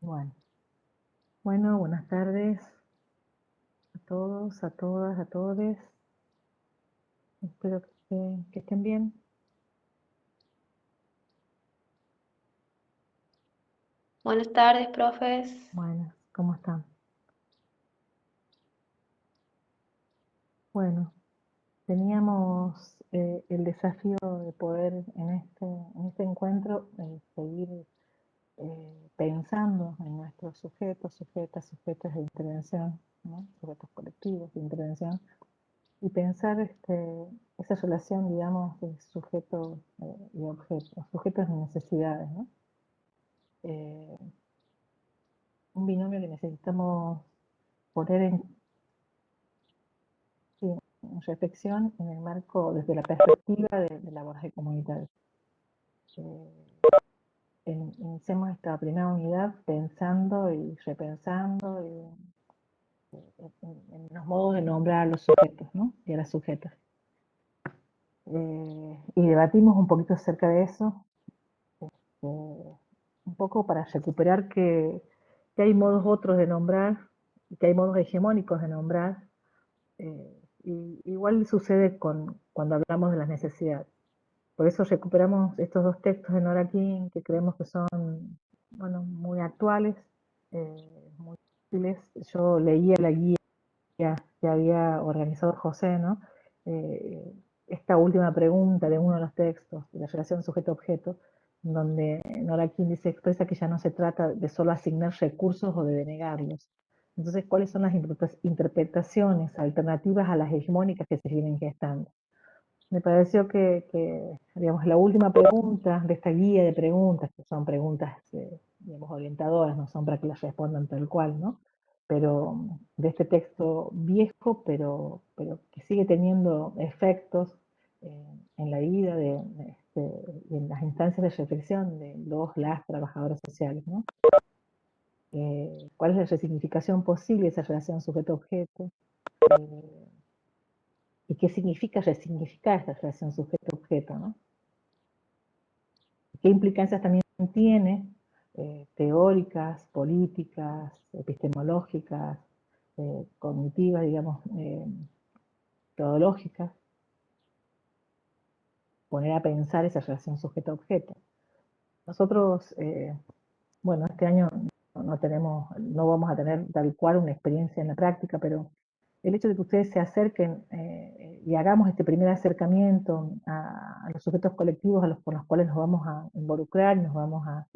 Bueno, bueno, buenas tardes a todos, a todas, a todes. Espero que estén bien. Buenas tardes, profes. Bueno, ¿cómo están? Bueno, teníamos el desafío de poder en este encuentro seguir pensando en nuestros sujetos, sujetas, sujetos de intervención, ¿no? Sujetos colectivos de intervención, y pensar esa relación, digamos, de sujeto y objeto, sujetos y necesidades, ¿no? Eh, un binomio que necesitamos poner en reflexión en el marco, desde la perspectiva del abordaje comunitario. Iniciamos esta primera unidad pensando y repensando en los modos de nombrar a los sujetos, ¿no? Y a las sujetas. Y debatimos un poquito acerca de eso, un poco para recuperar que hay modos otros de nombrar, que hay modos hegemónicos de nombrar. Igual sucede cuando hablamos de las necesidades. Por eso recuperamos estos dos textos de Nora King que creemos que son, bueno, muy actuales, muy útiles. Yo leía la guía que había organizado José, ¿no? Eh, esta última pregunta de uno de los textos, de la relación sujeto-objeto, donde Nora King expresa que ya no se trata de solo asignar recursos o de denegarlos. Entonces, ¿cuáles son las interpretaciones alternativas a las hegemónicas que se vienen gestando? Me pareció digamos, la última pregunta de esta guía de preguntas, que son preguntas, digamos, orientadoras, no son para que las respondan tal cual, ¿no? Pero de este texto viejo, pero que sigue teniendo efectos en la vida y en las instancias de reflexión de las trabajadoras sociales, ¿no? ¿Cuál es la resignificación posible de esa relación sujeto-objeto? Eh, ¿Y qué significa resignificar esta relación sujeto-objeto, ¿no? ¿Qué implicancias también tiene teóricas, políticas, epistemológicas, cognitivas, digamos, metodológicas, poner a pensar esa relación sujeto-objeto? Nosotros, bueno, este año no vamos a tener tal cual una experiencia en la práctica, pero el hecho de que ustedes se acerquen y hagamos este primer acercamiento a los sujetos colectivos con los cuales nos vamos a involucrar, nos vamos a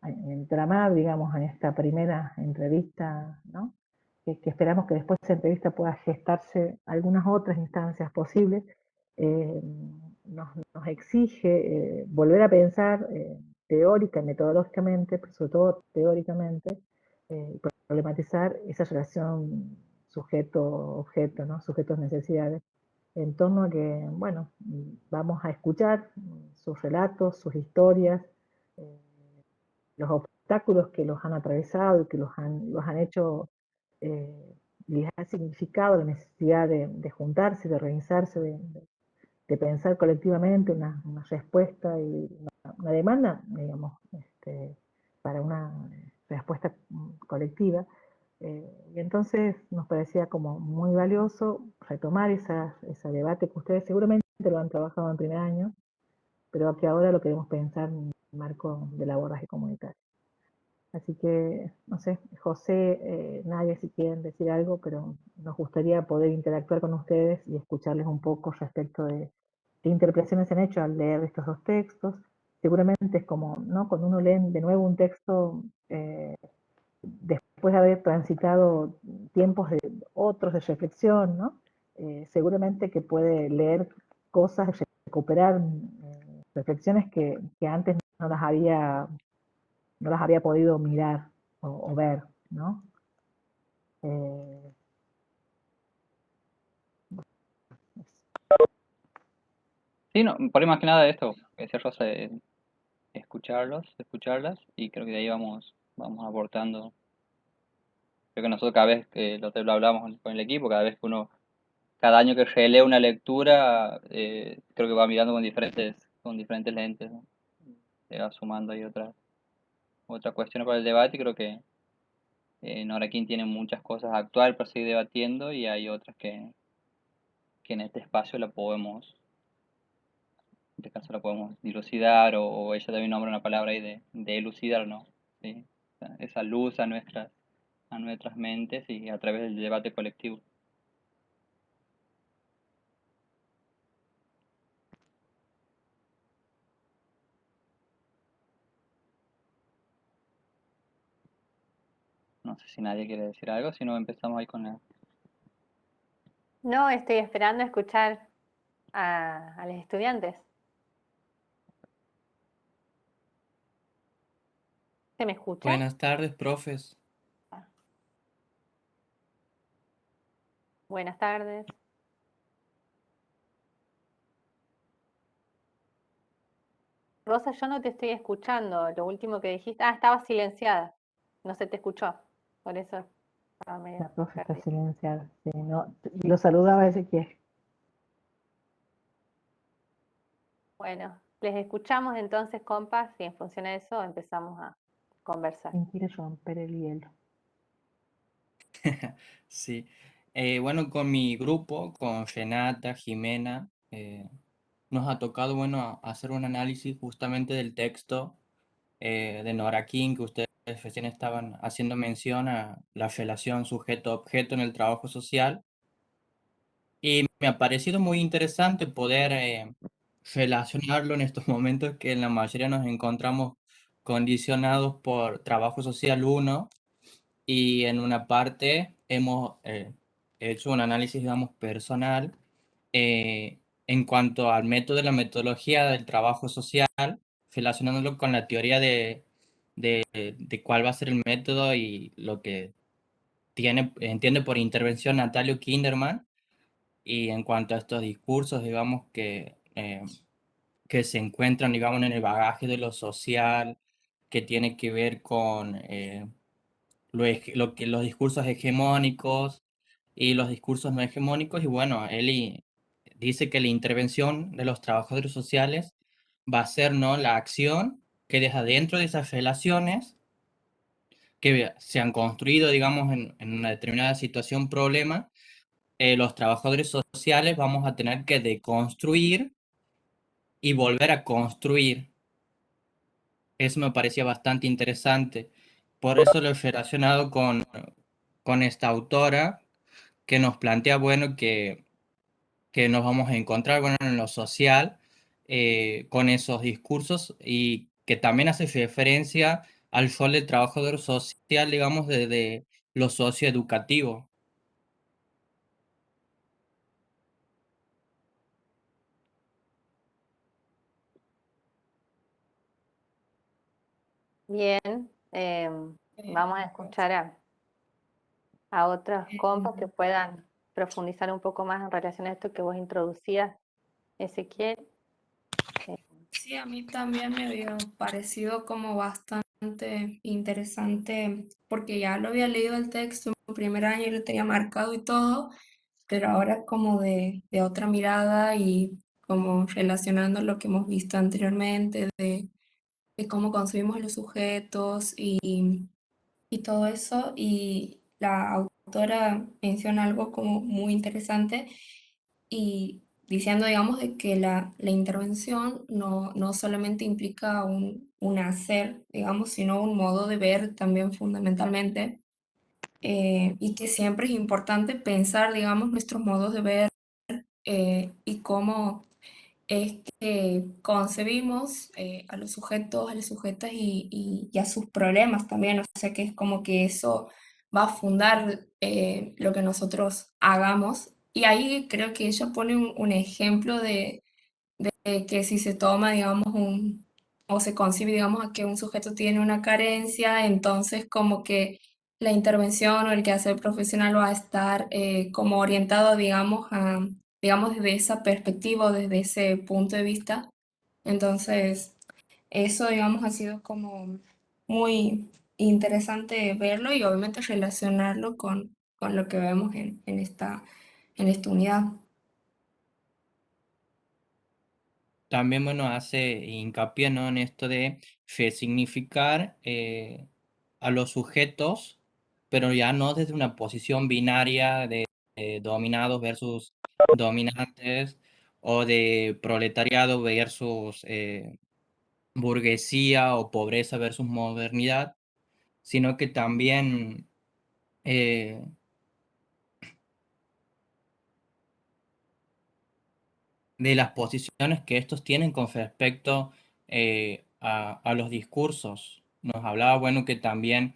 entramar, digamos, en esta primera entrevista, ¿no? Que esperamos que después de esa entrevista pueda gestarse algunas otras instancias posibles, eh, nos exige volver a pensar teórica y metodológicamente, pero sobre todo teóricamente, problematizar esa relación sujeto-objeto, ¿no? Sujetos-necesidades, en torno a que, bueno, vamos a escuchar sus relatos, sus historias, eh, los obstáculos que los han atravesado y que los han hecho, eh, les ha significado la necesidad de juntarse, de organizarse, de pensar colectivamente una respuesta y una demanda, digamos, para una respuesta colectiva. Y entonces nos parecía como muy valioso retomar ese debate que ustedes seguramente lo han trabajado en primer año, pero que ahora lo queremos pensar en el marco del abordaje comunitario. Así que, no sé, José, Nadia, si quieren decir algo, pero nos gustaría poder interactuar con ustedes y escucharles un poco respecto de qué interpretaciones han hecho al leer estos dos textos. Seguramente es como, ¿no? Cuando uno lee de nuevo un texto, después de haber transitado tiempos de otros de reflexión, ¿no? Seguramente que puede leer cosas, recuperar reflexiones que antes no las había podido mirar o ver, ¿no? Eh, Sí, no, por ahí más que nada esto, que decía Rosa, de escucharlas, y creo que de ahí vamos aportando. Creo que nosotros cada vez que lo hablamos con el equipo, cada año que relee una lectura, creo que va mirando con diferentes lentes, ¿no? Se va sumando ahí otras. otra cuestión para el debate, y creo que Nora King tiene muchas cosas a actuar para seguir debatiendo y hay otras que en este espacio en este caso la podemos dilucidar o ella también nombra una palabra ahí de elucidar, ¿no? ¿Sí? O sea, esa luz a nuestras mentes y a través del debate colectivo. No sé si nadie quiere decir algo, si no empezamos ahí con la... No, estoy esperando escuchar a los estudiantes. ¿Se me escucha? Buenas tardes, profes. Buenas tardes. Rosa, yo no te estoy escuchando. Lo último que dijiste, estaba silenciada. No se te escuchó. Por eso estaba medio La profe está perdida. silenciada. Sí, no, lo saludaba Ezequiel. Bueno, les escuchamos entonces, compas, y en función de eso empezamos a conversar. ¿Quién quiere romper el hielo? Sí. Bueno, con mi grupo, con Renata, Jimena, nos ha tocado, bueno, hacer un análisis justamente del texto de Nora King, que ustedes recién estaban haciendo mención a la relación sujeto-objeto en el trabajo social. Y me ha parecido muy interesante poder relacionarlo en estos momentos que en la mayoría nos encontramos condicionados por trabajo social uno y en una parte hemos hecho un análisis, digamos, personal en cuanto al método de la metodología del trabajo social, relacionándolo con la teoría de cuál va a ser el método y lo que entiende por intervención Natalio Kinderman. Y en cuanto a estos discursos, digamos, que se encuentran, digamos, en el bagaje de lo social, que tiene que ver con lo que los discursos hegemónicos y los discursos no hegemónicos. Y bueno, dice que la intervención de los trabajadores sociales va a ser, ¿no?, la acción que desde adentro de esas relaciones que se han construido, digamos, en una determinada situación, problema, los trabajadores sociales vamos a tener que deconstruir y volver a construir. Eso me parecía bastante interesante. Por eso lo he relacionado con esta autora que nos plantea, bueno, que nos vamos a encontrar, bueno, en lo social con esos discursos y que también hace referencia al rol del trabajador social, digamos, desde lo socioeducativo. Bien, vamos a escuchar a otros compas que puedan profundizar un poco más en relación a esto que vos introducías, Ezequiel. Sí, a mí también me había parecido como bastante interesante porque ya lo había leído el texto en primer año y lo tenía marcado y todo, pero ahora como de otra mirada y como relacionando lo que hemos visto anteriormente de cómo concebimos los sujetos y todo eso. Y la autora menciona algo como muy interesante y diciendo, digamos, de que la intervención no solamente implica un hacer, digamos, sino un modo de ver también fundamentalmente, y que siempre es importante pensar, digamos, nuestros modos de ver y cómo es que concebimos a los sujetos, a las sujetas y a sus problemas también. O sea que es como que eso va a fundar lo que nosotros hagamos. Y ahí creo que ella pone un ejemplo de que si se toma, digamos, o se concibe, digamos, a que un sujeto tiene una carencia, entonces como que la intervención o el quehacer profesional va a estar como orientado, digamos, desde esa perspectiva, o desde ese punto de vista. Entonces, eso, digamos, ha sido como muy interesante verlo y obviamente relacionarlo con lo que vemos en esta unidad. también, bueno, hace hincapié, ¿no? En esto de resignificar a los sujetos, pero ya no desde una posición binaria de dominados versus dominantes o de proletariado versus burguesía o pobreza versus modernidad, sino que también eh, de las posiciones que estos tienen con respecto a los discursos. Nos hablaba, bueno, que también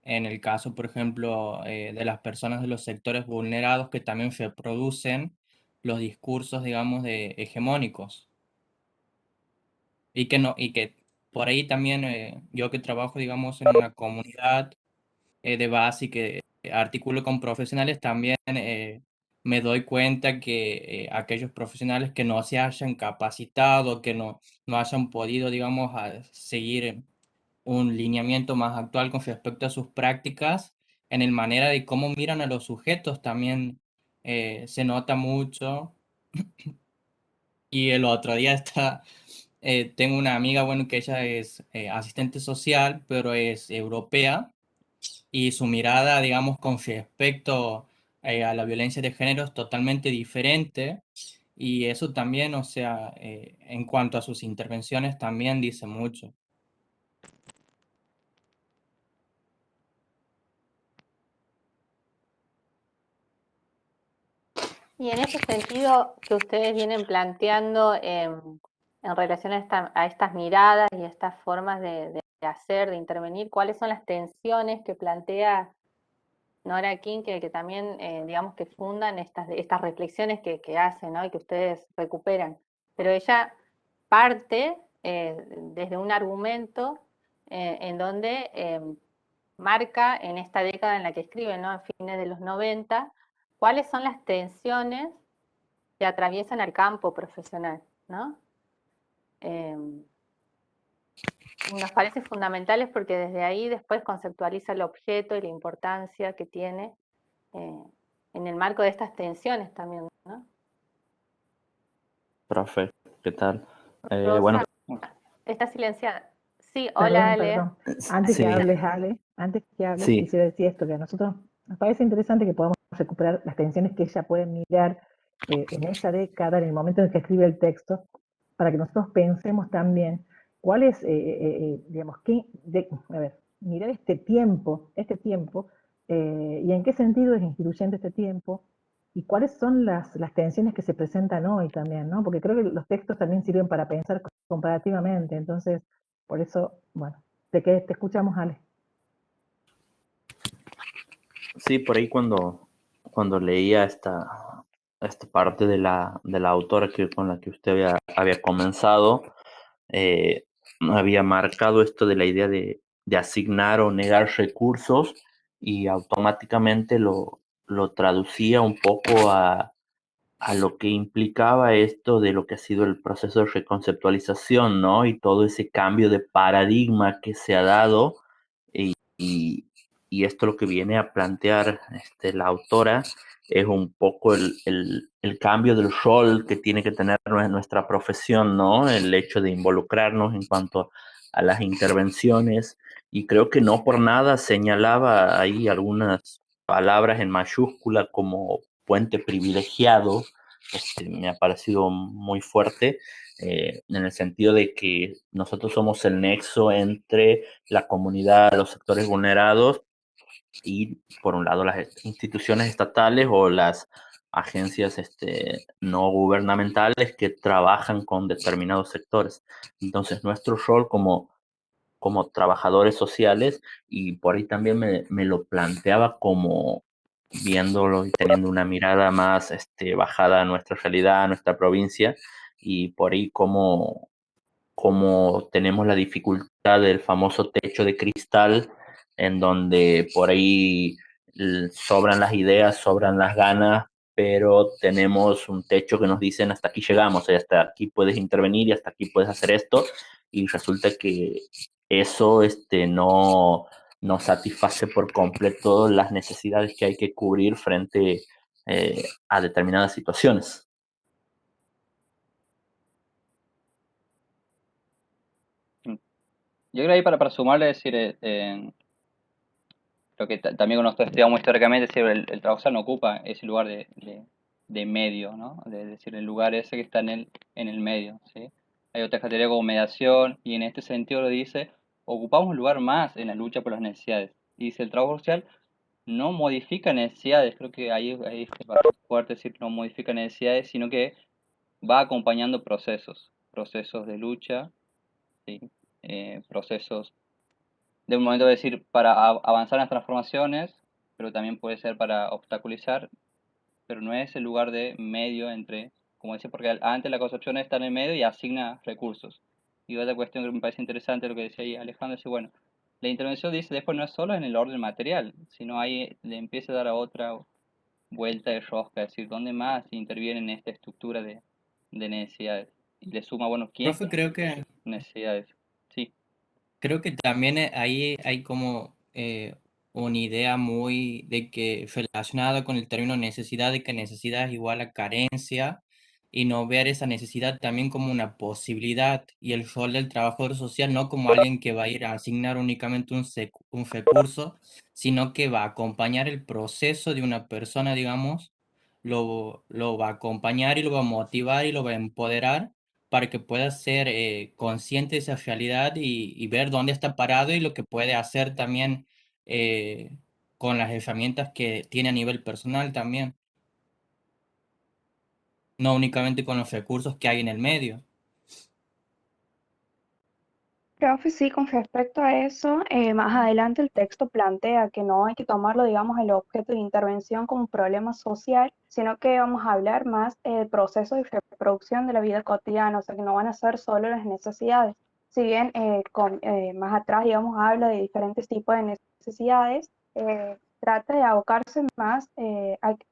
en el caso, por ejemplo, de las personas de los sectores vulnerados que también reproducen los discursos, digamos, de hegemónicos. Y que no, y que por ahí también yo que trabajo, digamos, en una comunidad de base y que articulo con profesionales, también me doy cuenta que aquellos profesionales que no se hayan capacitado, que no hayan podido, digamos, seguir un lineamiento más actual con respecto a sus prácticas, en el manera de cómo miran a los sujetos también se nota mucho. Y el otro día tengo una amiga, bueno, que ella es asistente social, pero es europea y su mirada, digamos, con respecto a la violencia de género es totalmente diferente y eso también, o sea, en cuanto a sus intervenciones también dice mucho. Y en ese sentido que ustedes vienen planteando en relación a estas miradas y estas formas de hacer, de intervenir, ¿cuáles son las tensiones que plantea Nora King, que también, digamos, que fundan estas reflexiones que hacen, ¿no? Y que ustedes recuperan? Pero ella parte desde un argumento en donde marca en esta década en la que escribe, ¿no? A fines de los 90, cuáles son las tensiones que atraviesan al campo profesional, ¿no? Nos parece fundamentales porque desde ahí después conceptualiza el objeto y la importancia que tiene eh, en el marco de estas tensiones también, ¿no? Profe, ¿qué tal? Rosa, Bueno, está silenciada. Sí, hola Ale. Perdón. Antes que sí, hables, Ale, sí, quisiera decir esto, que a nosotros nos parece interesante que podamos recuperar las tensiones que ella puede mirar en esa década, en el momento en el que escribe el texto, para que nosotros pensemos también cuál es, digamos, a ver, mirar este tiempo, y en qué sentido es instituyente este tiempo, y cuáles son las tensiones que se presentan hoy también, ¿no? Porque creo que los textos también sirven para pensar comparativamente, entonces, por eso, bueno, te escuchamos, Ale. sí, por ahí cuando leía esta parte de la autora con la que usted había comenzado, había marcado esto de la idea de asignar o negar recursos y automáticamente lo traducía un poco a lo que implicaba esto de lo que ha sido el proceso de reconceptualización, ¿no? Y todo ese cambio de paradigma que se ha dado y, y esto lo que viene a plantear la autora es un poco el cambio del rol que tiene que tener nuestra profesión, ¿no? El hecho de involucrarnos en cuanto a las intervenciones y creo que no por nada señalaba ahí algunas palabras en mayúscula como puente privilegiado. Me ha parecido muy fuerte en el sentido de que nosotros somos el nexo entre la comunidad, los sectores vulnerados y por un lado las instituciones estatales o las agencias no gubernamentales que trabajan con determinados sectores. Entonces, nuestro rol como trabajadores sociales, y por ahí también me lo planteaba como viéndolo y teniendo una mirada más bajada a nuestra realidad, a nuestra provincia, y por ahí como tenemos la dificultad del famoso techo de cristal, en donde por ahí sobran las ideas, sobran las ganas, pero tenemos un techo que nos dicen hasta aquí llegamos, hasta aquí puedes intervenir y hasta aquí puedes hacer esto, y resulta que eso no satisface por completo las necesidades que hay que cubrir frente a determinadas situaciones. Yo creo ahí para sumarle, es decir, lo que también cuando nosotros estudiamos históricamente, es decir, el trabajo social no ocupa ese lugar de medio, ¿no? Es decir, el lugar ese que está en el medio, ¿sí? Hay otra categoría como mediación, y en este sentido lo dice, ocupamos un lugar más en la lucha por las necesidades. Y dice, el trabajo social no modifica necesidades, creo que ahí es bastante fuerte decir no modifica necesidades, sino que va acompañando procesos de lucha, ¿sí? Procesos de un momento de decir para avanzar en las transformaciones, pero también puede ser para obstaculizar, pero no es el lugar de medio entre, como decía, porque antes la concepción está en el medio y asigna recursos. Y otra cuestión que me parece interesante lo que decía ahí Alejandro, es que, bueno, la intervención dice después no es solo en el orden material, sino ahí le empieza a dar a otra vuelta de rosca, es decir, ¿dónde más interviene en esta estructura de necesidades? Y le suma, bueno, ¿quién Profe, necesidades? Sí. creo que también ahí hay como una idea muy de que relacionada con el término necesidad, de que necesidad es igual a carencia y no ver esa necesidad también como una posibilidad y el rol del trabajador social no como alguien que va a ir a asignar únicamente un recurso, sino que va a acompañar el proceso de una persona, digamos, lo va a acompañar y lo va a motivar y lo va a empoderar para que pueda ser consciente de esa realidad y ver dónde está parado y lo que puede hacer también eh, con las herramientas que tiene a nivel personal también, no únicamente con los recursos que hay en el medio. Profe, sí, con respecto a eso, más adelante el texto plantea que no hay que tomarlo, digamos, el objeto de intervención como un problema social, sino que vamos a hablar más del proceso de reproducción de la vida cotidiana, o sea, que no van a ser solo las necesidades. Si bien más atrás, digamos, habla de diferentes tipos de necesidades, trata de abocarse más,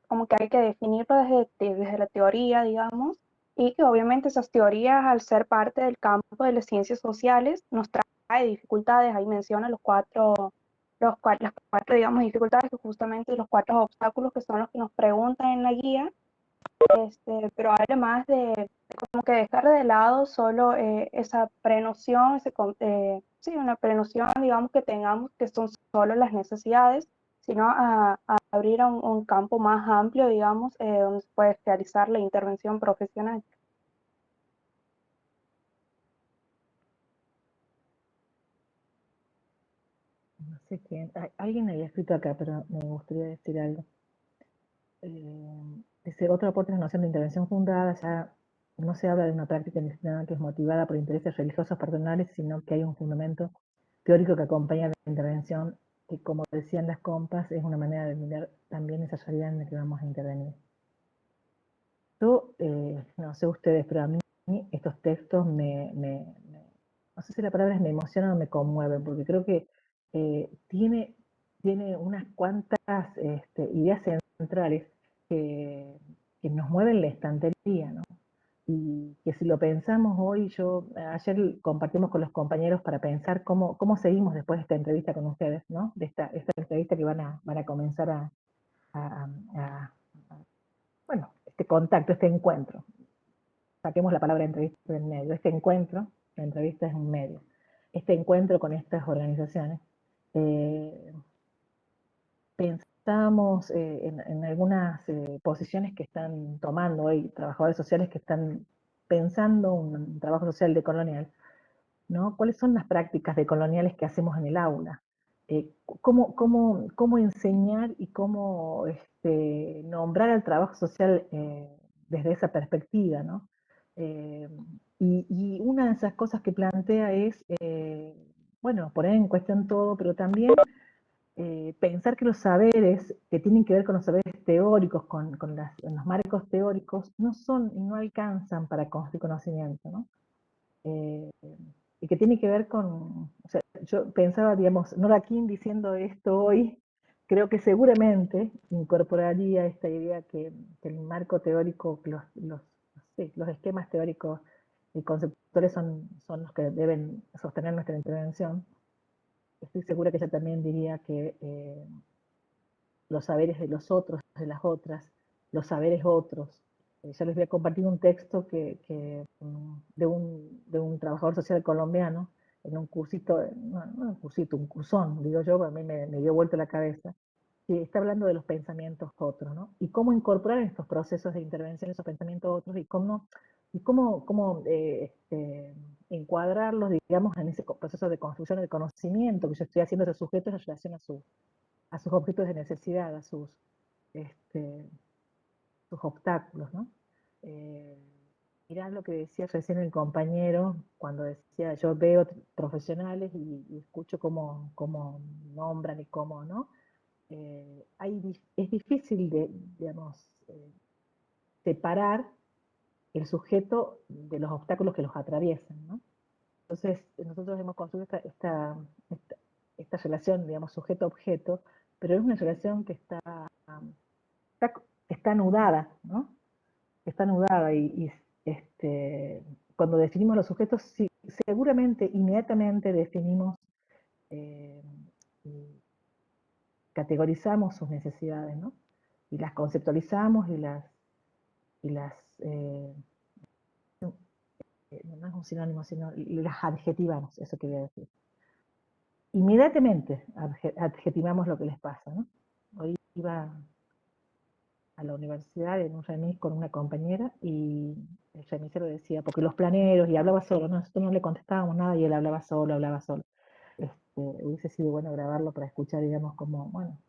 como que hay que definirlo desde la teoría, digamos, y que obviamente esas teorías, al ser parte del campo de las ciencias sociales, nos trae dificultades. Ahí menciona las cuatro, digamos, dificultades, que justamente los cuatro obstáculos que son los que nos preguntan en la guía, pero además de como que dejar de lado solo esa prenoción, sí, una prenoción, digamos, que tengamos que son solo las necesidades, sino a abrir a un campo más amplio, digamos, donde se puede realizar la intervención profesional. No sé quién, alguien había escrito acá, pero me gustaría decir algo. Dice, otro aporte es la noción de intervención fundada, ya no se habla de una práctica indisciplinada que es motivada por intereses religiosos personales, sino que hay un fundamento teórico que acompaña la intervención, que como decían las compas, es una manera de mirar también esa realidad en la que vamos a intervenir. Yo, no sé ustedes, pero a mí estos textos no sé si la palabra es me emocionan o me conmueven, porque creo que tiene unas cuantas ideas centrales que nos mueven la estantería, ¿no? Y que si lo pensamos hoy, ayer compartimos con los compañeros para pensar cómo seguimos después de esta entrevista con ustedes, ¿no? De esta entrevista que van a comenzar a bueno, este contacto, este encuentro. Saquemos la palabra entrevista del medio. Este encuentro, la entrevista es un medio. Este encuentro con estas organizaciones, pensamos en algunas posiciones que están tomando hoy trabajadores sociales que están pensando un trabajo social decolonial, ¿no? ¿Cuáles son las prácticas decoloniales que hacemos en el aula? ¿Cómo enseñar y cómo nombrar al trabajo social desde esa perspectiva, ¿no? Eh, y una de esas cosas que plantea es, bueno, poner en cuestión todo, pero también pensar que los saberes que tienen que ver con los saberes teóricos, con los marcos teóricos, no son y no alcanzan para construir conocimiento, ¿no? Eh, y que tiene que ver con, o sea, yo pensaba, digamos, Nora King diciendo esto hoy, creo que seguramente incorporaría esta idea que el marco teórico, sí, los esquemas teóricos y conceptuales son los que deben sostener nuestra intervención. Estoy segura que ella también diría que los saberes de los otros, de las otras, los saberes otros. Ya les voy a compartir un texto de un trabajador social colombiano en un cursito, no un cursito, un cursón, digo yo, a mí me dio vuelta la cabeza, que está hablando de los pensamientos otros, ¿no? Y cómo incorporar en estos procesos de intervención esos pensamientos otros y cómo encuadrarlos, digamos, en ese proceso de construcción de conocimiento que yo estoy haciendo de esos sujetos en relación a sus objetos de necesidad, a sus obstáculos, ¿no? Mirá lo que decía recién el compañero, cuando decía, yo veo profesionales y escucho cómo nombran y cómo, ¿no? Es difícil digamos, separar el sujeto de los obstáculos que los atraviesan, ¿no? Entonces, nosotros hemos construido esta relación, digamos, sujeto-objeto, pero es una relación que está anudada, ¿no? Está anudada cuando definimos los sujetos, sí, seguramente, inmediatamente definimos eh, y categorizamos sus necesidades, ¿no? Y las conceptualizamos no es un sinónimo, sino las adjetivamos, eso quería decir. Inmediatamente adjetivamos lo que les pasa, ¿no? Hoy iba a la universidad en un remis con una compañera y el remisero decía, porque los planeros, y hablaba solo, ¿no? Nosotros no le contestábamos nada y él hablaba solo, hablaba solo. Hubiese sido bueno grabarlo para escuchar, digamos, como, bueno,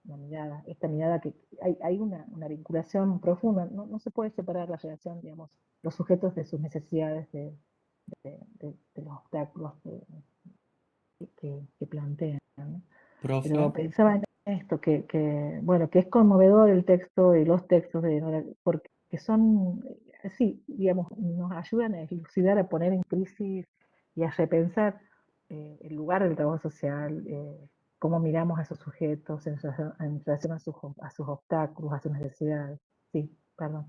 esta mirada que hay una vinculación profunda, no se puede separar la relación, digamos, los sujetos de sus necesidades, de los obstáculos que plantean, ¿no? Pero Profe, pensaba en esto, bueno, que es conmovedor el texto y los textos de Nora, porque son, sí, digamos, nos ayudan a elucidar, a poner en crisis y a repensar el lugar del trabajo social, cómo miramos a esos sujetos en relación a sus obstáculos, a sus necesidades. Sí, perdón.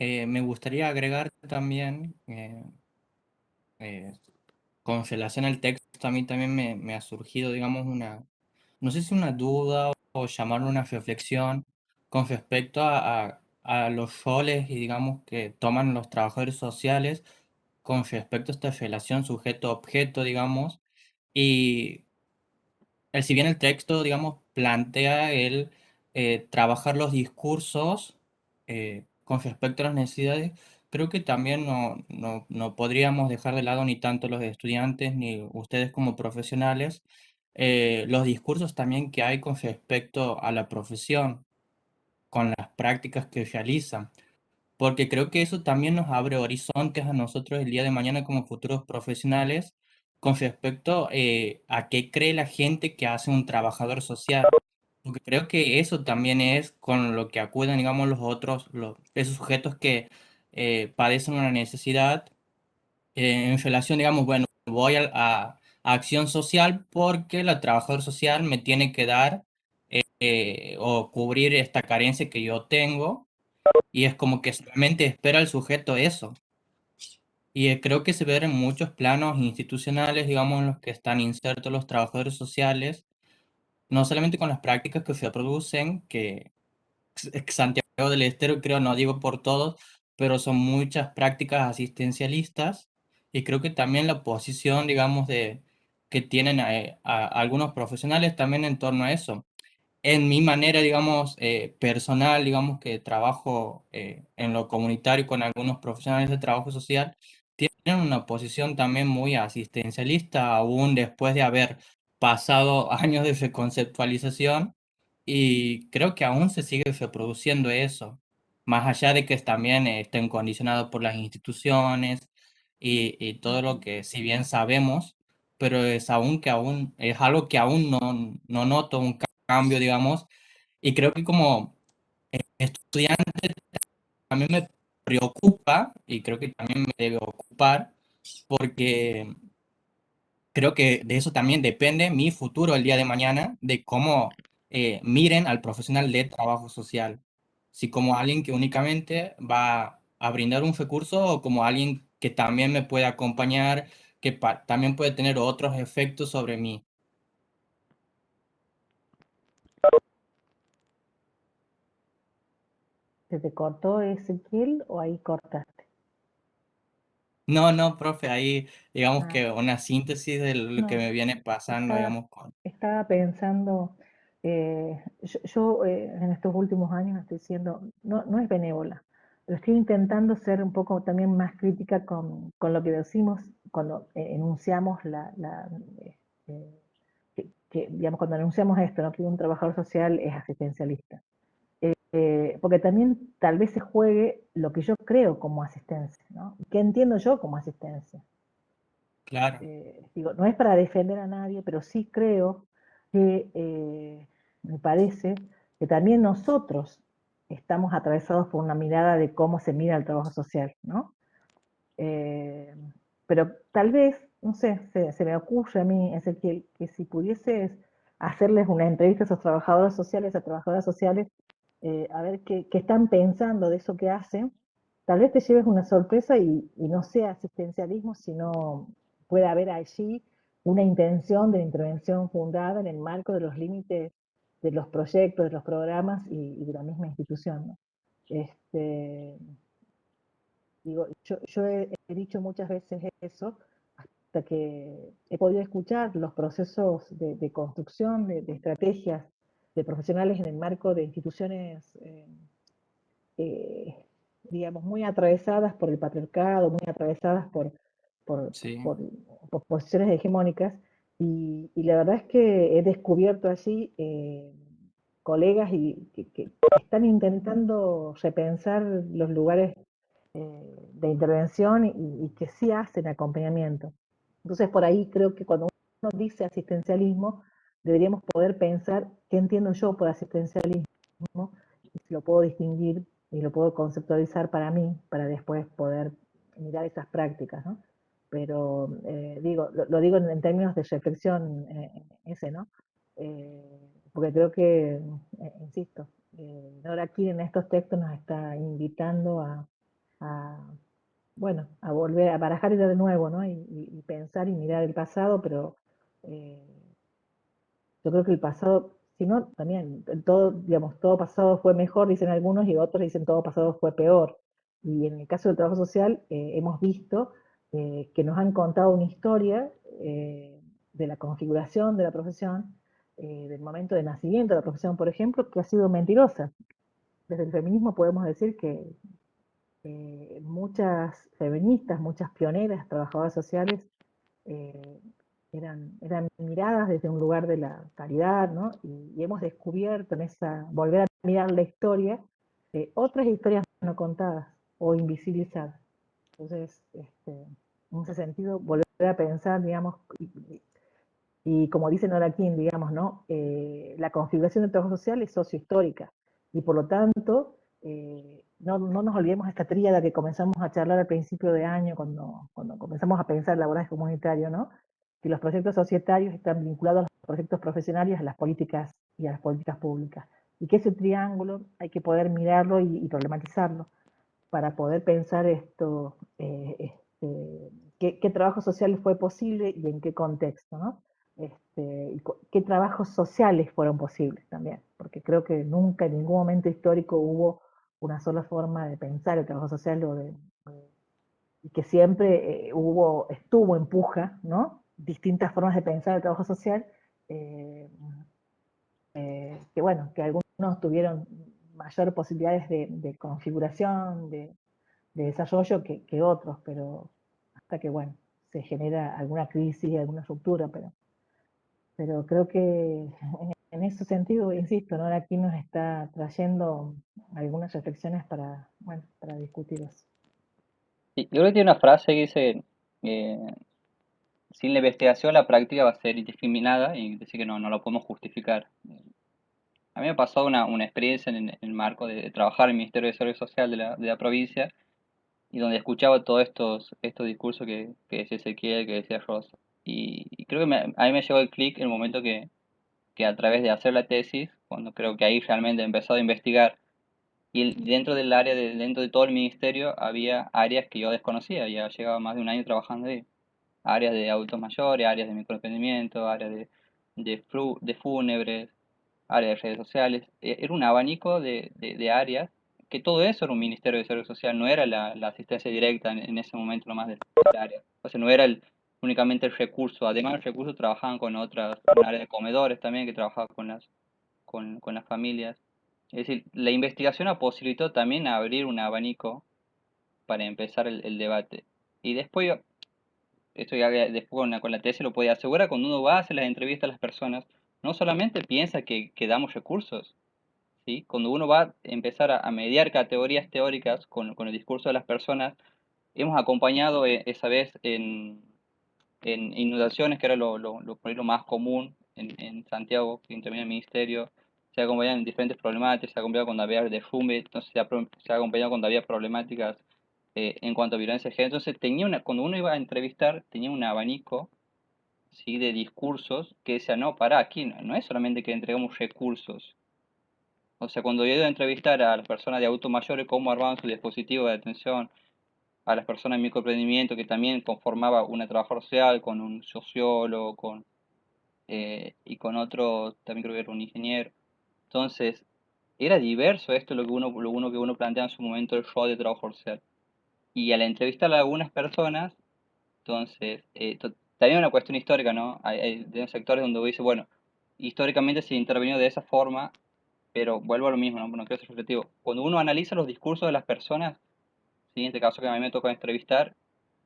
me gustaría agregar también, eh, con relación al texto, a mí también me ha surgido, digamos, no sé si una duda o llamarlo una reflexión con respecto a los roles y digamos que toman los trabajadores sociales con respecto a esta relación sujeto-objeto, digamos, y si bien el texto, digamos, plantea el trabajar los discursos con respecto a las necesidades, creo que también no podríamos dejar de lado ni tanto los estudiantes ni ustedes como profesionales, los discursos también que hay con respecto a la profesión, con las prácticas que realizan. Porque creo que eso también nos abre horizontes a nosotros el día de mañana como futuros profesionales con respecto a qué cree la gente que hace un trabajador social. Porque creo que eso también es con lo que acuden, digamos, esos sujetos que padecen una necesidad en relación, digamos, bueno, voy a acción social porque el trabajador social me tiene que dar o cubrir esta carencia que yo tengo y es como que solamente espera el sujeto eso. Y creo que se ve en muchos planos institucionales, digamos, en los que están insertos los trabajadores sociales, no solamente con las prácticas que se producen, que Santiago del Estero, creo, no digo por todos, pero son muchas prácticas asistencialistas, y creo que también la posición, digamos, que tienen algunos profesionales también en torno a eso en mi manera, digamos, personal, digamos que trabajo en lo comunitario con algunos profesionales de trabajo social, tienen una posición también muy asistencialista, aún después de haber pasado años de reconceptualización, y creo que aún se sigue reproduciendo eso, más allá de que también estén condicionados por las instituciones y todo lo que, si bien sabemos, pero aún es algo que aún no noto un cambio, digamos, y creo que como estudiante también me preocupa y creo que también me debe ocupar porque creo que de eso también depende mi futuro el día de mañana, de cómo miren al profesional de trabajo social, si como alguien que únicamente va a brindar un recurso o como alguien que también me puede acompañar, que también puede tener otros efectos sobre mí. ¿Se te cortó, Ezequiel, o ahí cortaste? No, no, profe, ahí digamos Ah, que una síntesis de lo que no, me viene pasando, estaba, digamos, con... estaba pensando, en estos últimos años estoy siendo, no, no es benévola, pero estoy intentando ser un poco también más crítica con lo que decimos cuando enunciamos eh, digamos, cuando anunciamos esto, ¿no? Que un trabajador social es asistencialista. Porque también tal vez se juegue lo que yo creo como asistencia, ¿no? ¿Qué entiendo yo como asistencia? Claro, Digo, no es para defender a nadie, pero sí creo que me parece que también nosotros estamos atravesados por una mirada de cómo se mira el trabajo social, ¿no? Eh, pero tal vez, no sé, se me ocurre a mí, Ezequiel, que si pudieses hacerles una entrevista a esos trabajadores sociales, a trabajadoras sociales, a ver qué están pensando de eso que hacen, tal vez te lleves una sorpresa y no sea asistencialismo, sino puede haber allí una intención de intervención fundada en el marco de los límites de los proyectos, de los programas y de la misma institución, ¿no? Este, Digo, yo he dicho muchas veces eso, hasta que he podido escuchar los procesos de construcción de estrategias de profesionales en el marco de instituciones, eh, digamos, muy atravesadas por el patriarcado, muy atravesadas por, sí, por, por posiciones hegemónicas, y la verdad es que he descubierto allí colegas que están intentando repensar los lugares de intervención y que sí hacen acompañamiento. Entonces, por ahí creo que cuando uno dice asistencialismo, deberíamos poder pensar qué entiendo yo por asistencialismo, y si lo puedo distinguir y lo puedo conceptualizar para mí, para después poder mirar esas prácticas, ¿no? Pero digo, lo digo en términos de reflexión ese, ¿no? Porque creo que, insisto, Nora aquí en estos textos nos está invitando a, bueno, a volver a barajar de nuevo, ¿no? Y pensar y mirar el pasado, pero eh, yo creo que el pasado, si no, también, todo, digamos, todo pasado fue mejor, dicen algunos, y otros dicen todo pasado fue peor. Y en el caso del trabajo social, hemos visto que nos han contado una historia de la configuración de la profesión, del momento de nacimiento de la profesión, por ejemplo, que ha sido mentirosa. Desde el feminismo podemos decir que muchas feministas, muchas pioneras, trabajadoras sociales, eh, eran miradas desde un lugar de la caridad, ¿no? Y hemos descubierto en esa, volver a mirar la historia, otras historias no contadas o invisibilizadas. Entonces, en ese sentido, volver a pensar, digamos, y como dice Nora King, digamos, ¿no? La configuración del trabajo social es sociohistórica y por lo tanto no nos olvidemos de esta tríada que comenzamos a charlar al principio de año cuando comenzamos a pensar el abordaje comunitario, ¿no? Que los proyectos societarios están vinculados a los proyectos profesionales, a las políticas y a las políticas públicas. Y que ese triángulo hay que poder mirarlo y problematizarlo para poder pensar esto, qué trabajo social fue posible y en qué contexto, ¿no? Y qué trabajos sociales fueron posibles también, porque creo que nunca en ningún momento histórico hubo una sola forma de pensar el trabajo social y que siempre estuvo en puja, ¿no? Distintas formas de pensar el trabajo social, eh, que bueno, que algunos tuvieron mayor posibilidades de configuración, de desarrollo que otros, pero hasta que, bueno, se genera alguna crisis, alguna ruptura, pero creo que en ese sentido, insisto, ¿no? Aquí nos está trayendo algunas reflexiones para, bueno, para discutir eso. Y yo creo que tiene una frase que dice, eh, sin la investigación la práctica va a ser indiscriminada y decir que no lo podemos justificar. A mí me ha pasado una experiencia en el marco de trabajar en el Ministerio de Desarrollo Social de la provincia y donde escuchaba todos estos discursos que decía Ezequiel, que decía Ross. Y creo que a mí me llegó el clic en el momento que a través de hacer la tesis, cuando creo que ahí realmente he empezado a investigar, y dentro del área, dentro de todo el ministerio, había áreas que yo desconocía, ya llevaba más de un año trabajando ahí. Áreas de adultos mayores, áreas de microemprendimiento, áreas de fúnebres, áreas de redes sociales. Era un abanico de áreas que todo eso era un Ministerio de Desarrollo Social, no era la asistencia directa en ese momento nomás del área. O sea, no era únicamente el recurso, además del recurso trabajaban con otras, un área de comedores también que trabajaba con las familias. Es decir, la investigación ha posibilitado también abrir un abanico para empezar el debate. Y después, esto ya después con la tesis lo puede asegurar, cuando uno va a hacer las entrevistas a las personas, no solamente piensa que damos recursos, ¿sí? Cuando uno va a empezar a mediar categorías teóricas con el discurso de las personas, hemos acompañado esa vez en inundaciones, que era por ahí lo más común en Santiago, que interviene el ministerio, se ha acompañado en diferentes problemáticas, se ha acompañado cuando había derrumbe, entonces se ha acompañado cuando había problemáticas en cuanto a violencia de género. Entonces, cuando uno iba a entrevistar, tenía un abanico, ¿sí? De discursos que decía, no, pará, aquí no es solamente que entregamos recursos. O sea, cuando yo iba a entrevistar a las personas de adultos mayores, cómo armaban su dispositivo de atención, a las personas en microemprendimiento, que también conformaba una trabajadora social, con un sociólogo, y con otro, también creo que era un ingeniero. Entonces, era diverso esto lo que uno plantea en su momento el rol de trabajador social. Y al entrevistar a algunas personas, entonces, también una cuestión histórica, ¿no? Hay sectores donde dice, bueno, históricamente se intervenió de esa forma, pero vuelvo a lo mismo, no quiero ser repetitivo. Cuando uno analiza los discursos de las personas, ¿sí? En este caso que a mí me tocó entrevistar,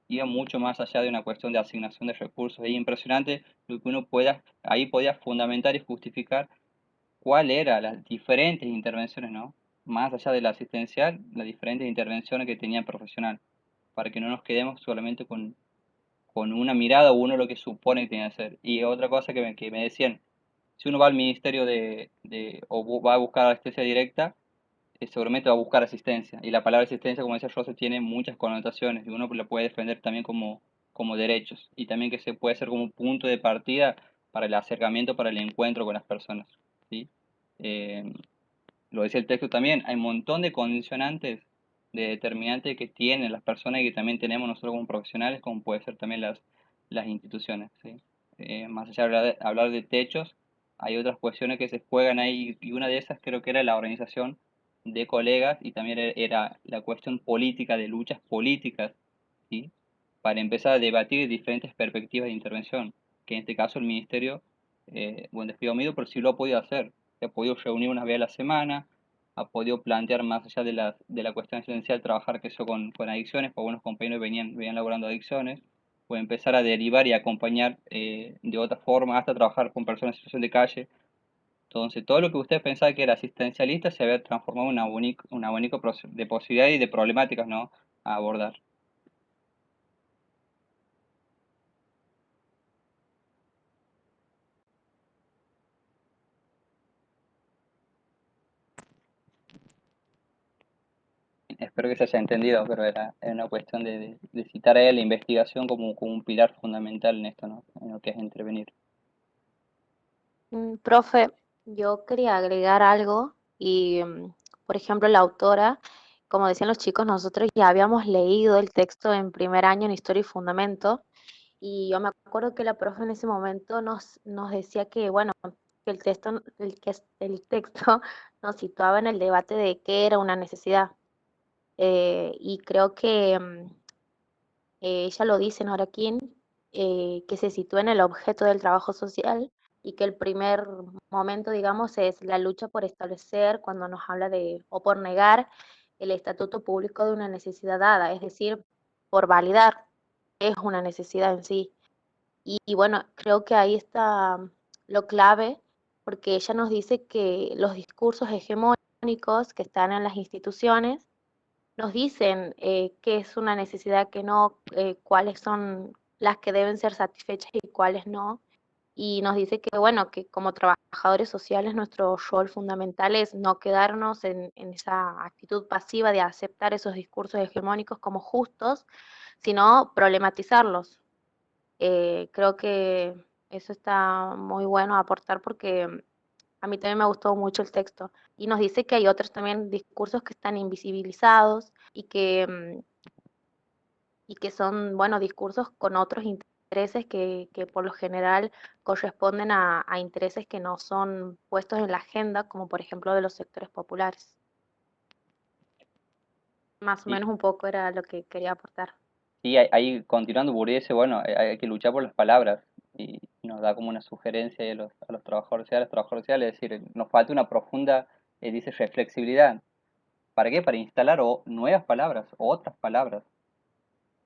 iba mucho más allá de una cuestión de asignación de recursos. Es impresionante lo que uno ahí podía fundamentar y justificar cuál eran las diferentes intervenciones, ¿no? Más allá de la asistencial, las diferentes intervenciones que tenía el profesional, para que no nos quedemos solamente con una mirada o uno lo que supone que tiene que hacer. Y otra cosa que me decían, si uno va al ministerio o va a buscar asistencia directa, seguramente va a buscar asistencia. Y la palabra asistencia, como decía José, tiene muchas connotaciones y uno la puede defender también como derechos. Y también que se puede ser como un punto de partida para el acercamiento, para el encuentro con las personas. ¿Sí? Eh, lo decía el texto también, hay un montón de condicionantes, de determinantes que tienen las personas y que también tenemos nosotros como profesionales, como puede ser también las instituciones. ¿Sí? Más allá hablar de techos, hay otras cuestiones que se juegan ahí y una de esas creo que era la organización de colegas y también era la cuestión política, de luchas políticas, ¿sí? Para empezar a debatir diferentes perspectivas de intervención, que en este caso el Ministerio, bueno, despido mío, pero sí lo ha podido hacer. Se ha podido reunir una vez a la semana, ha podido plantear más allá de la cuestión esencial, trabajar que eso con adicciones, porque algunos compañeros venían laborando adicciones, puede empezar a derivar y acompañar de otra forma, hasta trabajar con personas en situación de calle. Entonces, todo lo que usted pensaba que era asistencialista se había transformado en un abanico de posibilidades y de problemáticas, ¿no? A abordar. Espero que se haya entendido, pero era una cuestión de citar a la investigación como un pilar fundamental en esto, ¿no? En lo que es intervenir. Profe, yo quería agregar algo y, por ejemplo, la autora, como decían los chicos, nosotros ya habíamos leído el texto en primer año en Historia y Fundamento y yo me acuerdo que la profe en ese momento nos decía que, bueno, que el texto nos situaba en el debate de qué era una necesidad. Y creo que ella lo dice en Joaquín, que se sitúa en el objeto del trabajo social y que el primer momento, digamos, es la lucha por establecer, cuando nos habla de, o por negar el estatuto público de una necesidad dada, es decir, por validar, es una necesidad en sí. Y bueno, creo que ahí está lo clave, porque ella nos dice que los discursos hegemónicos que están en las instituciones nos dicen qué es una necesidad, que no, cuáles son las que deben ser satisfechas y cuáles no. Y nos dice que, bueno, que como trabajadores sociales nuestro rol fundamental es no quedarnos en esa actitud pasiva de aceptar esos discursos hegemónicos como justos, sino problematizarlos. Creo que eso está muy bueno aportar porque a mí también me gustó mucho el texto. Y nos dice que hay otros también discursos que están invisibilizados y que son, bueno, discursos con otros intereses que por lo general corresponden a intereses que no son puestos en la agenda, como por ejemplo de los sectores populares. Más o Y, menos un poco era lo que quería aportar. y ahí, continuando, Bourdieu dice, bueno, hay que luchar por las palabras. Y nos da como una sugerencia ahí a los trabajadores sociales, es decir, nos falta una profunda, dice, reflexibilidad. ¿Para qué? Para instalar nuevas palabras, o otras palabras.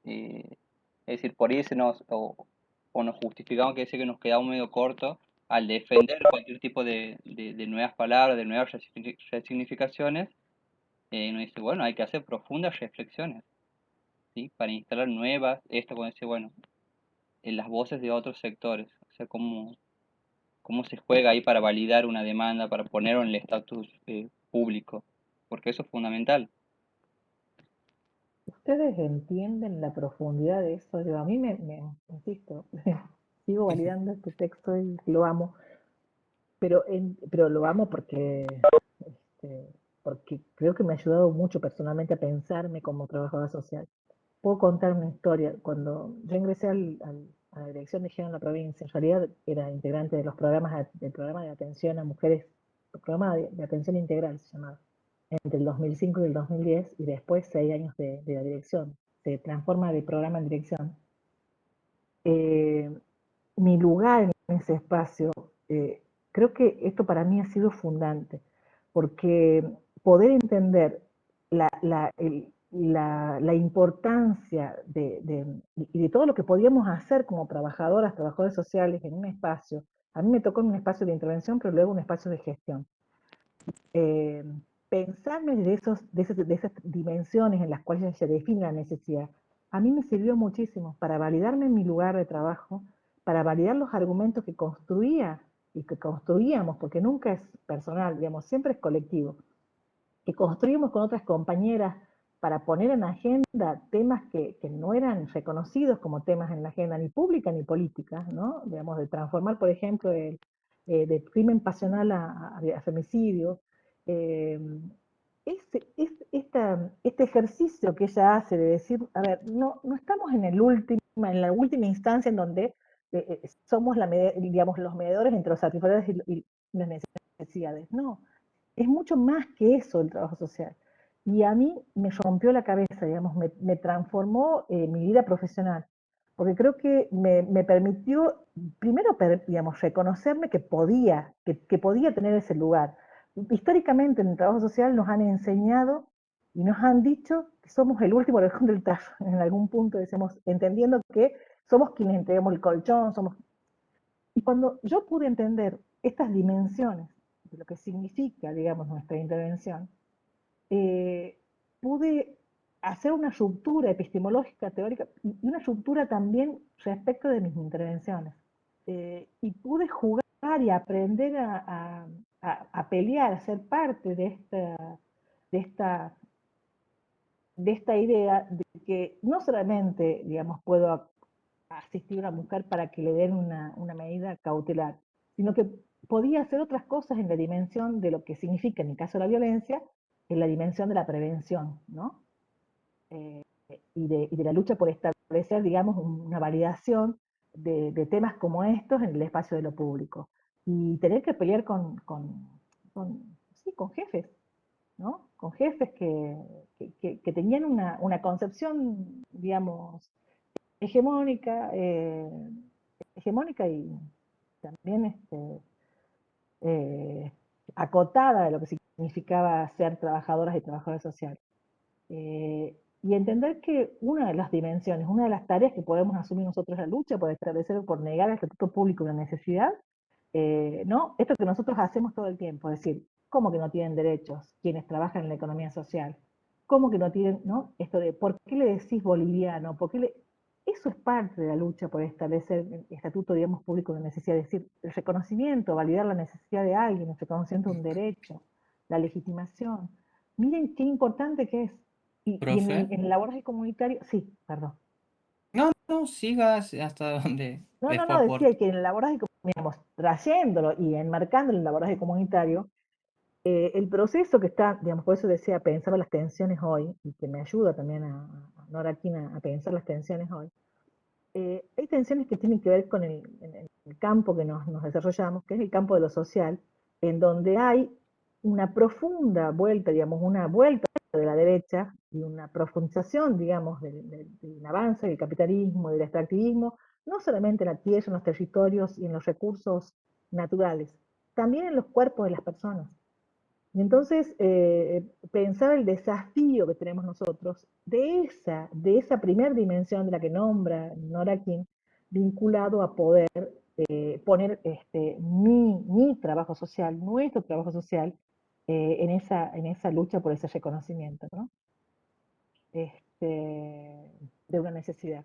Es decir, por ahí o nos justificamos que dice que nos quedamos medio cortos al defender cualquier tipo de nuevas palabras, de nuevas resignificaciones. Nos dice, bueno, hay que hacer profundas reflexiones, ¿sí? Para instalar nuevas, esto como dice, bueno, en las voces de otros sectores, o sea, cómo se juega ahí para validar una demanda, para ponerlo en el estatus público, porque eso es fundamental. ¿Ustedes entienden la profundidad de eso? Yo, a mí insisto, sigo validando este texto y lo amo, pero lo amo porque creo que me ha ayudado mucho personalmente a pensarme como trabajadora social. Puedo contar una historia. Cuando yo ingresé a la dirección de género en la provincia, en realidad era integrante de del programa de atención a mujeres, el programa de atención integral se llamaba, entre el 2005 y el 2010, y después 6 años de la dirección. Se transforma de programa en dirección. Mi lugar en ese espacio, creo que esto para mí ha sido fundante, porque poder entender la importancia y de todo lo que podíamos hacer como trabajadoras, trabajadores sociales en un espacio, a mí me tocó en un espacio de intervención, pero luego un espacio de gestión. Pensarme de esas dimensiones en las cuales se define la necesidad, a mí me sirvió muchísimo para validarme en mi lugar de trabajo, para validar los argumentos que construía y que construíamos, porque nunca es personal, digamos, siempre es colectivo, que construimos con otras compañeras para poner en agenda temas que no eran reconocidos como temas en la agenda ni pública ni política, ¿no? Digamos, de transformar, por ejemplo, de crimen pasional a femicidio. Eh, este ejercicio que ella hace de decir, a ver, no estamos en la última instancia en donde somos digamos, los mediadores entre los satisfactores y las necesidades. No, es mucho más que eso el trabajo social. Y a mí me rompió la cabeza, digamos, me transformó mi vida profesional, porque creo que me permitió, primero, digamos, reconocerme que podía tener ese lugar. Históricamente en el trabajo social nos han enseñado y nos han dicho que somos el último orejón del tarro, en algún punto decimos, entendiendo que somos quienes entregamos el colchón, y cuando yo pude entender estas dimensiones de lo que significa, digamos, nuestra intervención, eh, pude hacer una ruptura epistemológica, teórica, y una ruptura también respecto de mis intervenciones. Y pude jugar y aprender a pelear, a ser parte de esta, de esta idea de que no solamente, digamos, puedo asistir a una mujer para que le den una medida cautelar, sino que podía hacer otras cosas en la dimensión de lo que significa, en el caso de la violencia, en la dimensión de la prevención, ¿no? Y de la lucha por establecer, digamos, una validación de temas como estos en el espacio de lo público. Y tener que pelear sí, con jefes, ¿no? Con jefes que tenían una concepción, digamos, hegemónica, hegemónica y también eh, acotada de lo que significaba ser trabajadoras y trabajadores sociales. Y entender que una de las dimensiones, una de las tareas que podemos asumir nosotros en la lucha por establecer, por negar al estatuto público una necesidad, ¿no? Esto que nosotros hacemos todo el tiempo, es decir, ¿cómo que no tienen derechos quienes trabajan en la economía social? ¿Cómo que no tienen, ¿no? Esto de, ¿por qué le decís boliviano? Eso es parte de la lucha por establecer el estatuto, digamos, público de necesidad, es decir, el reconocimiento, validar la necesidad de alguien, el reconocimiento de un derecho, la legitimación. Miren qué importante que es. Y en Profe, el abordaje comunitario, sí, perdón. no, sigas hasta donde No, después por... decía que en el abordaje, digamos, trayéndolo y enmarcándolo en el abordaje comunitario, el proceso que está, digamos, por eso decía, pensaba las tensiones hoy, y que me ayuda también a Nora Quina a pensar las tensiones hoy. Hay tensiones que tienen que ver con el campo que nos desarrollamos, que es el campo de lo social, en donde hay una profunda vuelta, digamos, una vuelta de la derecha y una profundización, digamos, del avance del capitalismo, del extractivismo, no solamente en la tierra, en los territorios y en los recursos naturales, también en los cuerpos de las personas. Y entonces pensar el desafío que tenemos nosotros de esa primera dimensión de la que nombra Nora King, vinculado a poder poner mi trabajo social, nuestro trabajo social, en esa lucha por ese reconocimiento, ¿no? De una necesidad.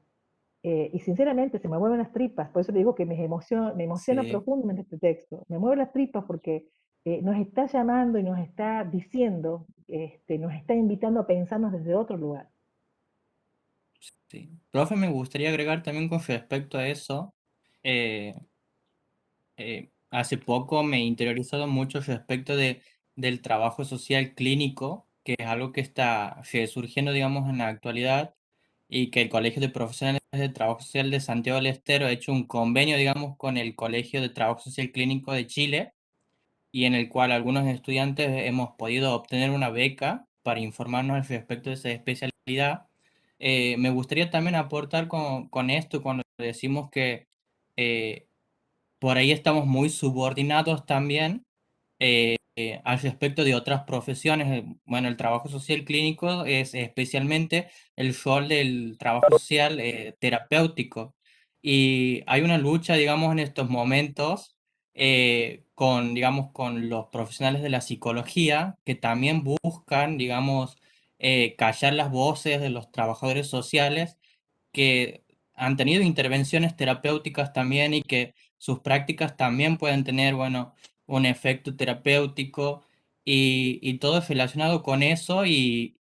Y sinceramente se me mueven las tripas, por eso le digo que me emociona Sí, profundamente este texto, me mueve las tripas porque nos está llamando y nos está diciendo, nos está invitando a pensarnos desde otro lugar. sí. Profe, me gustaría agregar también con respecto a eso. eh, Hace poco me he interiorizado mucho respecto del trabajo social clínico, que es algo que está surgiendo, digamos, en la actualidad, y que el Colegio de Profesionales de Trabajo Social de Santiago del Estero ha hecho un convenio, digamos, con el Colegio de Trabajo Social Clínico de Chile, y en el cual algunos estudiantes hemos podido obtener una beca para informarnos al respecto de esa especialidad. Me gustaría también aportar con esto cuando decimos que eh, por ahí estamos muy subordinados también al respecto de otras profesiones. Bueno, el trabajo social clínico es especialmente el rol del trabajo social terapéutico. Y hay una lucha, digamos, en estos momentos digamos, con los profesionales de la psicología que también buscan, digamos, callar las voces de los trabajadores sociales que han tenido intervenciones terapéuticas también y que sus prácticas también pueden tener, bueno, un efecto terapéutico y todo es relacionado con eso y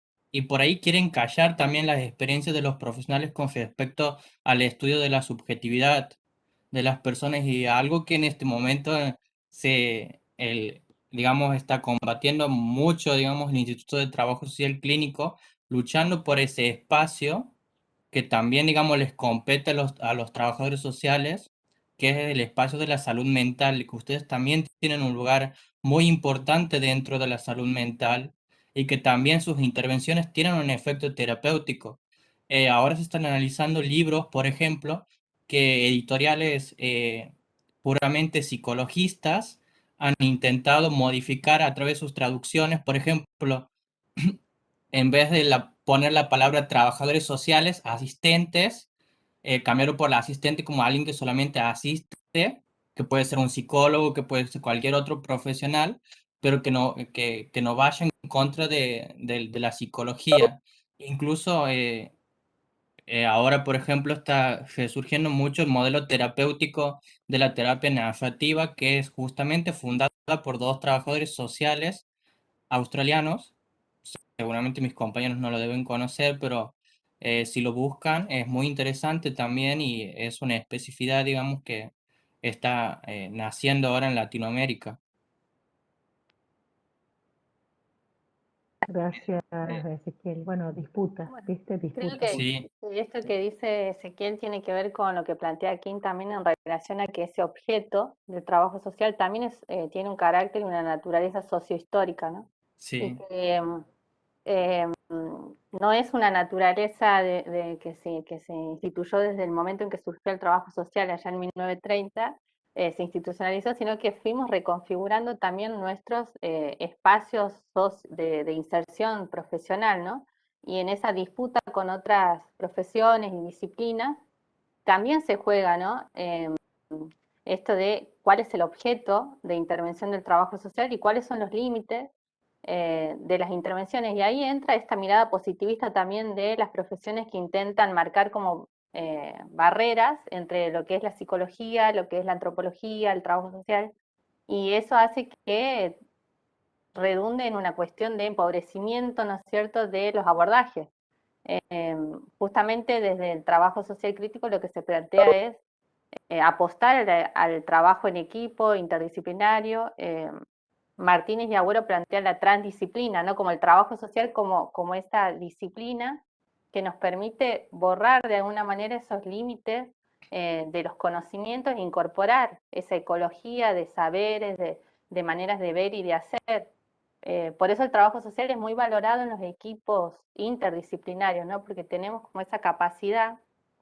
por ahí quieren callar también las experiencias de los profesionales con respecto al estudio de la subjetividad de las personas y algo que en este momento digamos, está combatiendo mucho, digamos, el Instituto de Trabajo Social Clínico, luchando por ese espacio que también, digamos, les compete a los trabajadores sociales, que es el espacio de la salud mental, que ustedes también tienen un lugar muy importante dentro de la salud mental y que también sus intervenciones tienen un efecto terapéutico. Ahora se están analizando libros, por ejemplo, que editoriales puramente psicologistas han intentado modificar a través de sus traducciones, por ejemplo, en vez de poner la palabra trabajadores sociales, asistentes, cambiarlo por la asistente como alguien que solamente asiste, que puede ser un psicólogo, que puede ser cualquier otro profesional, pero que no vaya en contra de la psicología. Incluso ahora, por ejemplo, está resurgiendo mucho el modelo terapéutico de la terapia narrativa, que es justamente fundada por dos trabajadores sociales australianos. Seguramente mis compañeros no lo deben conocer, pero si lo buscan es muy interesante también y es una especificidad, digamos, que está naciendo ahora en Latinoamérica. Gracias, Eh, Ezequiel. Bueno, disputa, Bueno, ¿viste? creo Disputa. que sí, esto que dice Ezequiel tiene que ver con lo que plantea King también en relación a que ese objeto del trabajo social también tiene un carácter y una naturaleza sociohistórica, ¿no? Y sí, que no es una naturaleza que se instituyó desde el momento en que surgió el trabajo social allá en 1930, se institucionalizó, sino que fuimos reconfigurando también nuestros espacios de inserción profesional, ¿no? Y en esa disputa con otras profesiones y disciplinas, también se juega, ¿no? Esto de cuál es el objeto de intervención del trabajo social y cuáles son los límites de las intervenciones. Y ahí entra esta mirada positivista también de las profesiones que intentan marcar como barreras entre lo que es la psicología, lo que es la antropología, el trabajo social, y eso hace que redunde en una cuestión de empobrecimiento, ¿no es cierto?, de los abordajes. Justamente desde el trabajo social crítico lo que se plantea es apostar al trabajo en equipo, interdisciplinario. Martínez y Agüero plantean la transdisciplina, ¿no? Como el trabajo social como esta disciplina que nos permite borrar de alguna manera esos límites de los conocimientos e incorporar esa ecología de saberes, de maneras de ver y de hacer. por eso el trabajo social es muy valorado en los equipos interdisciplinarios, ¿no? Porque tenemos como esa capacidad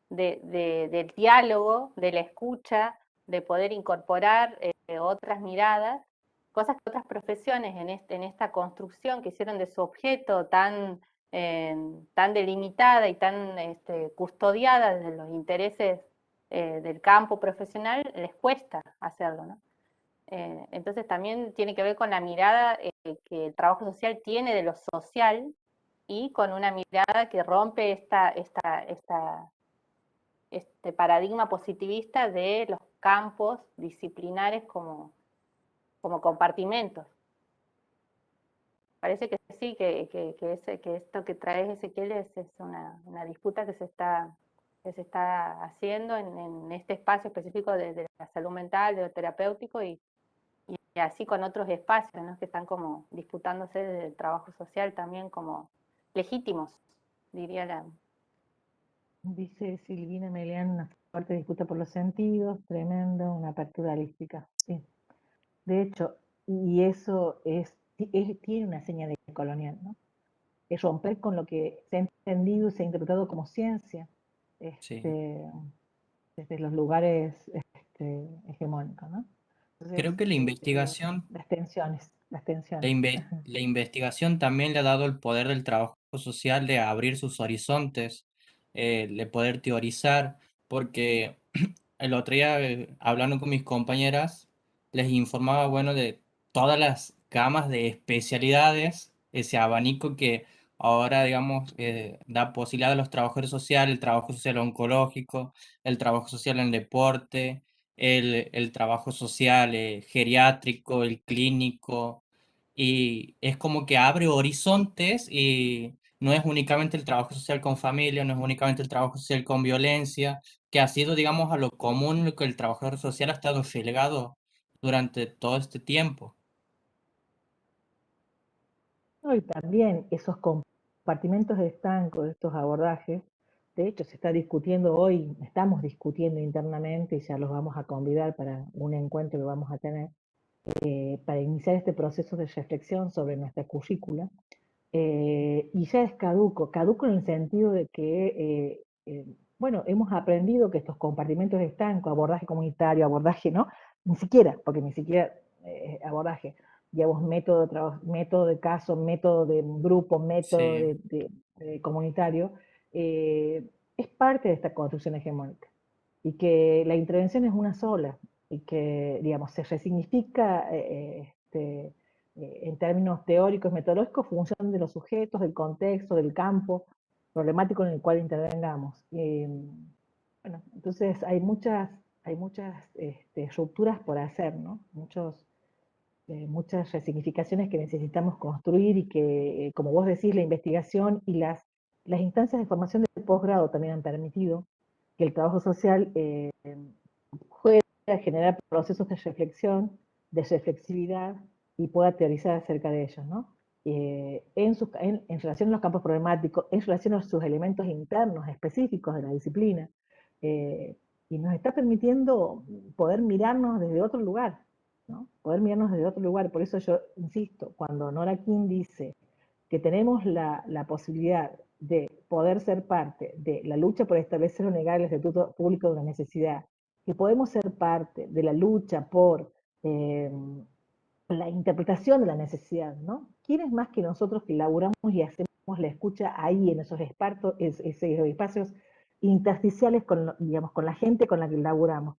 del diálogo, de la escucha, de poder incorporar otras miradas, cosas que otras profesiones en esta construcción que hicieron de su objeto tan delimitada y tan custodiada desde los intereses del campo profesional, les cuesta hacerlo, ¿no? Entonces también tiene que ver con la mirada que el trabajo social tiene de lo social y con una mirada que rompe este paradigma positivista de los campos disciplinares como compartimentos. Parece que sí, que esto que traes, Ezequiel, es una disputa que se está haciendo en este espacio específico de la salud mental, de lo terapéutico y así con otros espacios, ¿no? Que están como disputándose desde el trabajo social también como legítimos, diría la... Dice Silvina Melián, una fuerte disputa por los sentidos, tremendo, una apertura holística. Sí. De hecho, y eso tiene una seña de colonial, ¿no? Es romper con lo que se ha entendido y se ha interpretado como ciencia, Sí. desde los lugares hegemónicos, ¿no? Entonces, Creo que la investigación las tensiones. La investigación también le ha dado el poder del trabajo social de abrir sus horizontes, de poder teorizar, porque el otro día, hablando con mis compañeras, les informaba, bueno, de todas las gamas de especialidades, ese abanico que ahora, digamos, da posibilidad a los trabajadores sociales, el trabajo social oncológico, el trabajo social en deporte, el trabajo social geriátrico, el clínico, y es como que abre horizontes y no es únicamente el trabajo social con familia, no es únicamente el trabajo social con violencia, que ha sido, digamos, a lo común lo que el trabajador social ha estado relegado durante todo este tiempo. No, y también esos compartimentos de estanco de estos abordajes, de hecho se está discutiendo hoy, estamos discutiendo internamente y ya los vamos a convidar para un encuentro que vamos a tener, para iniciar este proceso de reflexión sobre nuestra currícula. Y ya es caduco en el sentido de que, bueno, hemos aprendido que estos compartimentos de estanco, abordaje comunitario, abordaje, ¿no? Ni siquiera, porque ni siquiera abordaje, digamos, método de caso, método de grupo, método Sí. de comunitario, es parte de esta construcción hegemónica. Y que la intervención es una sola, y que, digamos, se resignifica en términos teóricos, metodológicos, función de los sujetos, del contexto, del campo problemático en el cual intervengamos. Bueno, entonces hay muchas rupturas por hacer, ¿no? Muchas resignificaciones que necesitamos construir y que, como vos decís, la investigación y las instancias de formación de posgrado también han permitido que el trabajo social pueda generar procesos de reflexión, de reflexividad y pueda teorizar acerca de ellos, ¿no? En relación a los campos problemáticos, en relación a sus elementos internos específicos de la disciplina, y nos está permitiendo poder mirarnos desde otro lugar, ¿no? Poder mirarnos desde otro lugar. Por eso yo insisto, cuando Nora King dice que tenemos la posibilidad de poder ser parte de la lucha por establecer o negar el estatuto público de una necesidad, que podemos ser parte de la lucha por la interpretación de la necesidad, ¿no? ¿Quién es más que nosotros que laburamos y hacemos la escucha ahí en esos espacios intersticiales con, digamos, con la gente con la que laburamos?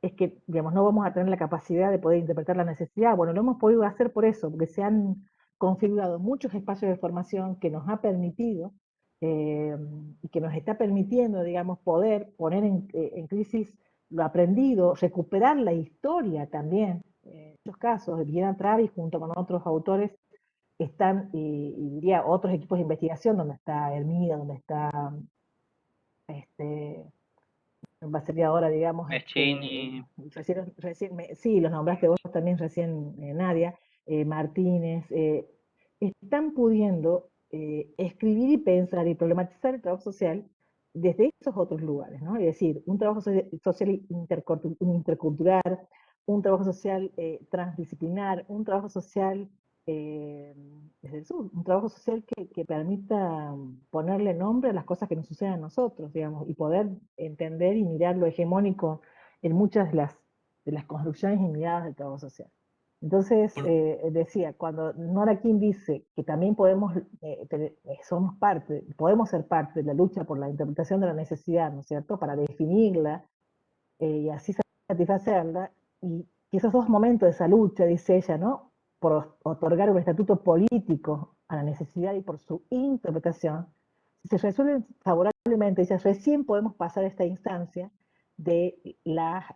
Es que, digamos, no vamos a tener la capacidad de poder interpretar la necesidad. Bueno, lo hemos podido hacer por eso, porque se han configurado muchos espacios de formación que nos ha permitido y que nos está permitiendo, digamos, poder poner en crisis lo aprendido, recuperar la historia también. En muchos casos, Diana Travis junto con otros autores están, y diría otros equipos de investigación, donde está Hermida, donde está, va a ser ahora, digamos, sí, los nombraste vos también recién, Nadia, Martínez, están pudiendo escribir y pensar y problematizar el trabajo social desde esos otros lugares, ¿no? Es decir, un trabajo social intercultural, un trabajo social transdisciplinar, un trabajo social desde el sur, un trabajo social que permita ponerle nombre a las cosas que nos suceden a nosotros, digamos, y poder entender y mirar lo hegemónico en muchas de las construcciones y miradas del trabajo social. Entonces, decía, cuando Nora King dice que también somos parte, podemos ser parte de la lucha por la interpretación de la necesidad, ¿no es cierto?, para definirla y así satisfacerla, y que esos dos momentos de esa lucha, dice ella, ¿no?, por otorgar un estatuto político a la necesidad y por su interpretación, si se resuelven favorablemente, dice, recién podemos pasar a esta instancia de de la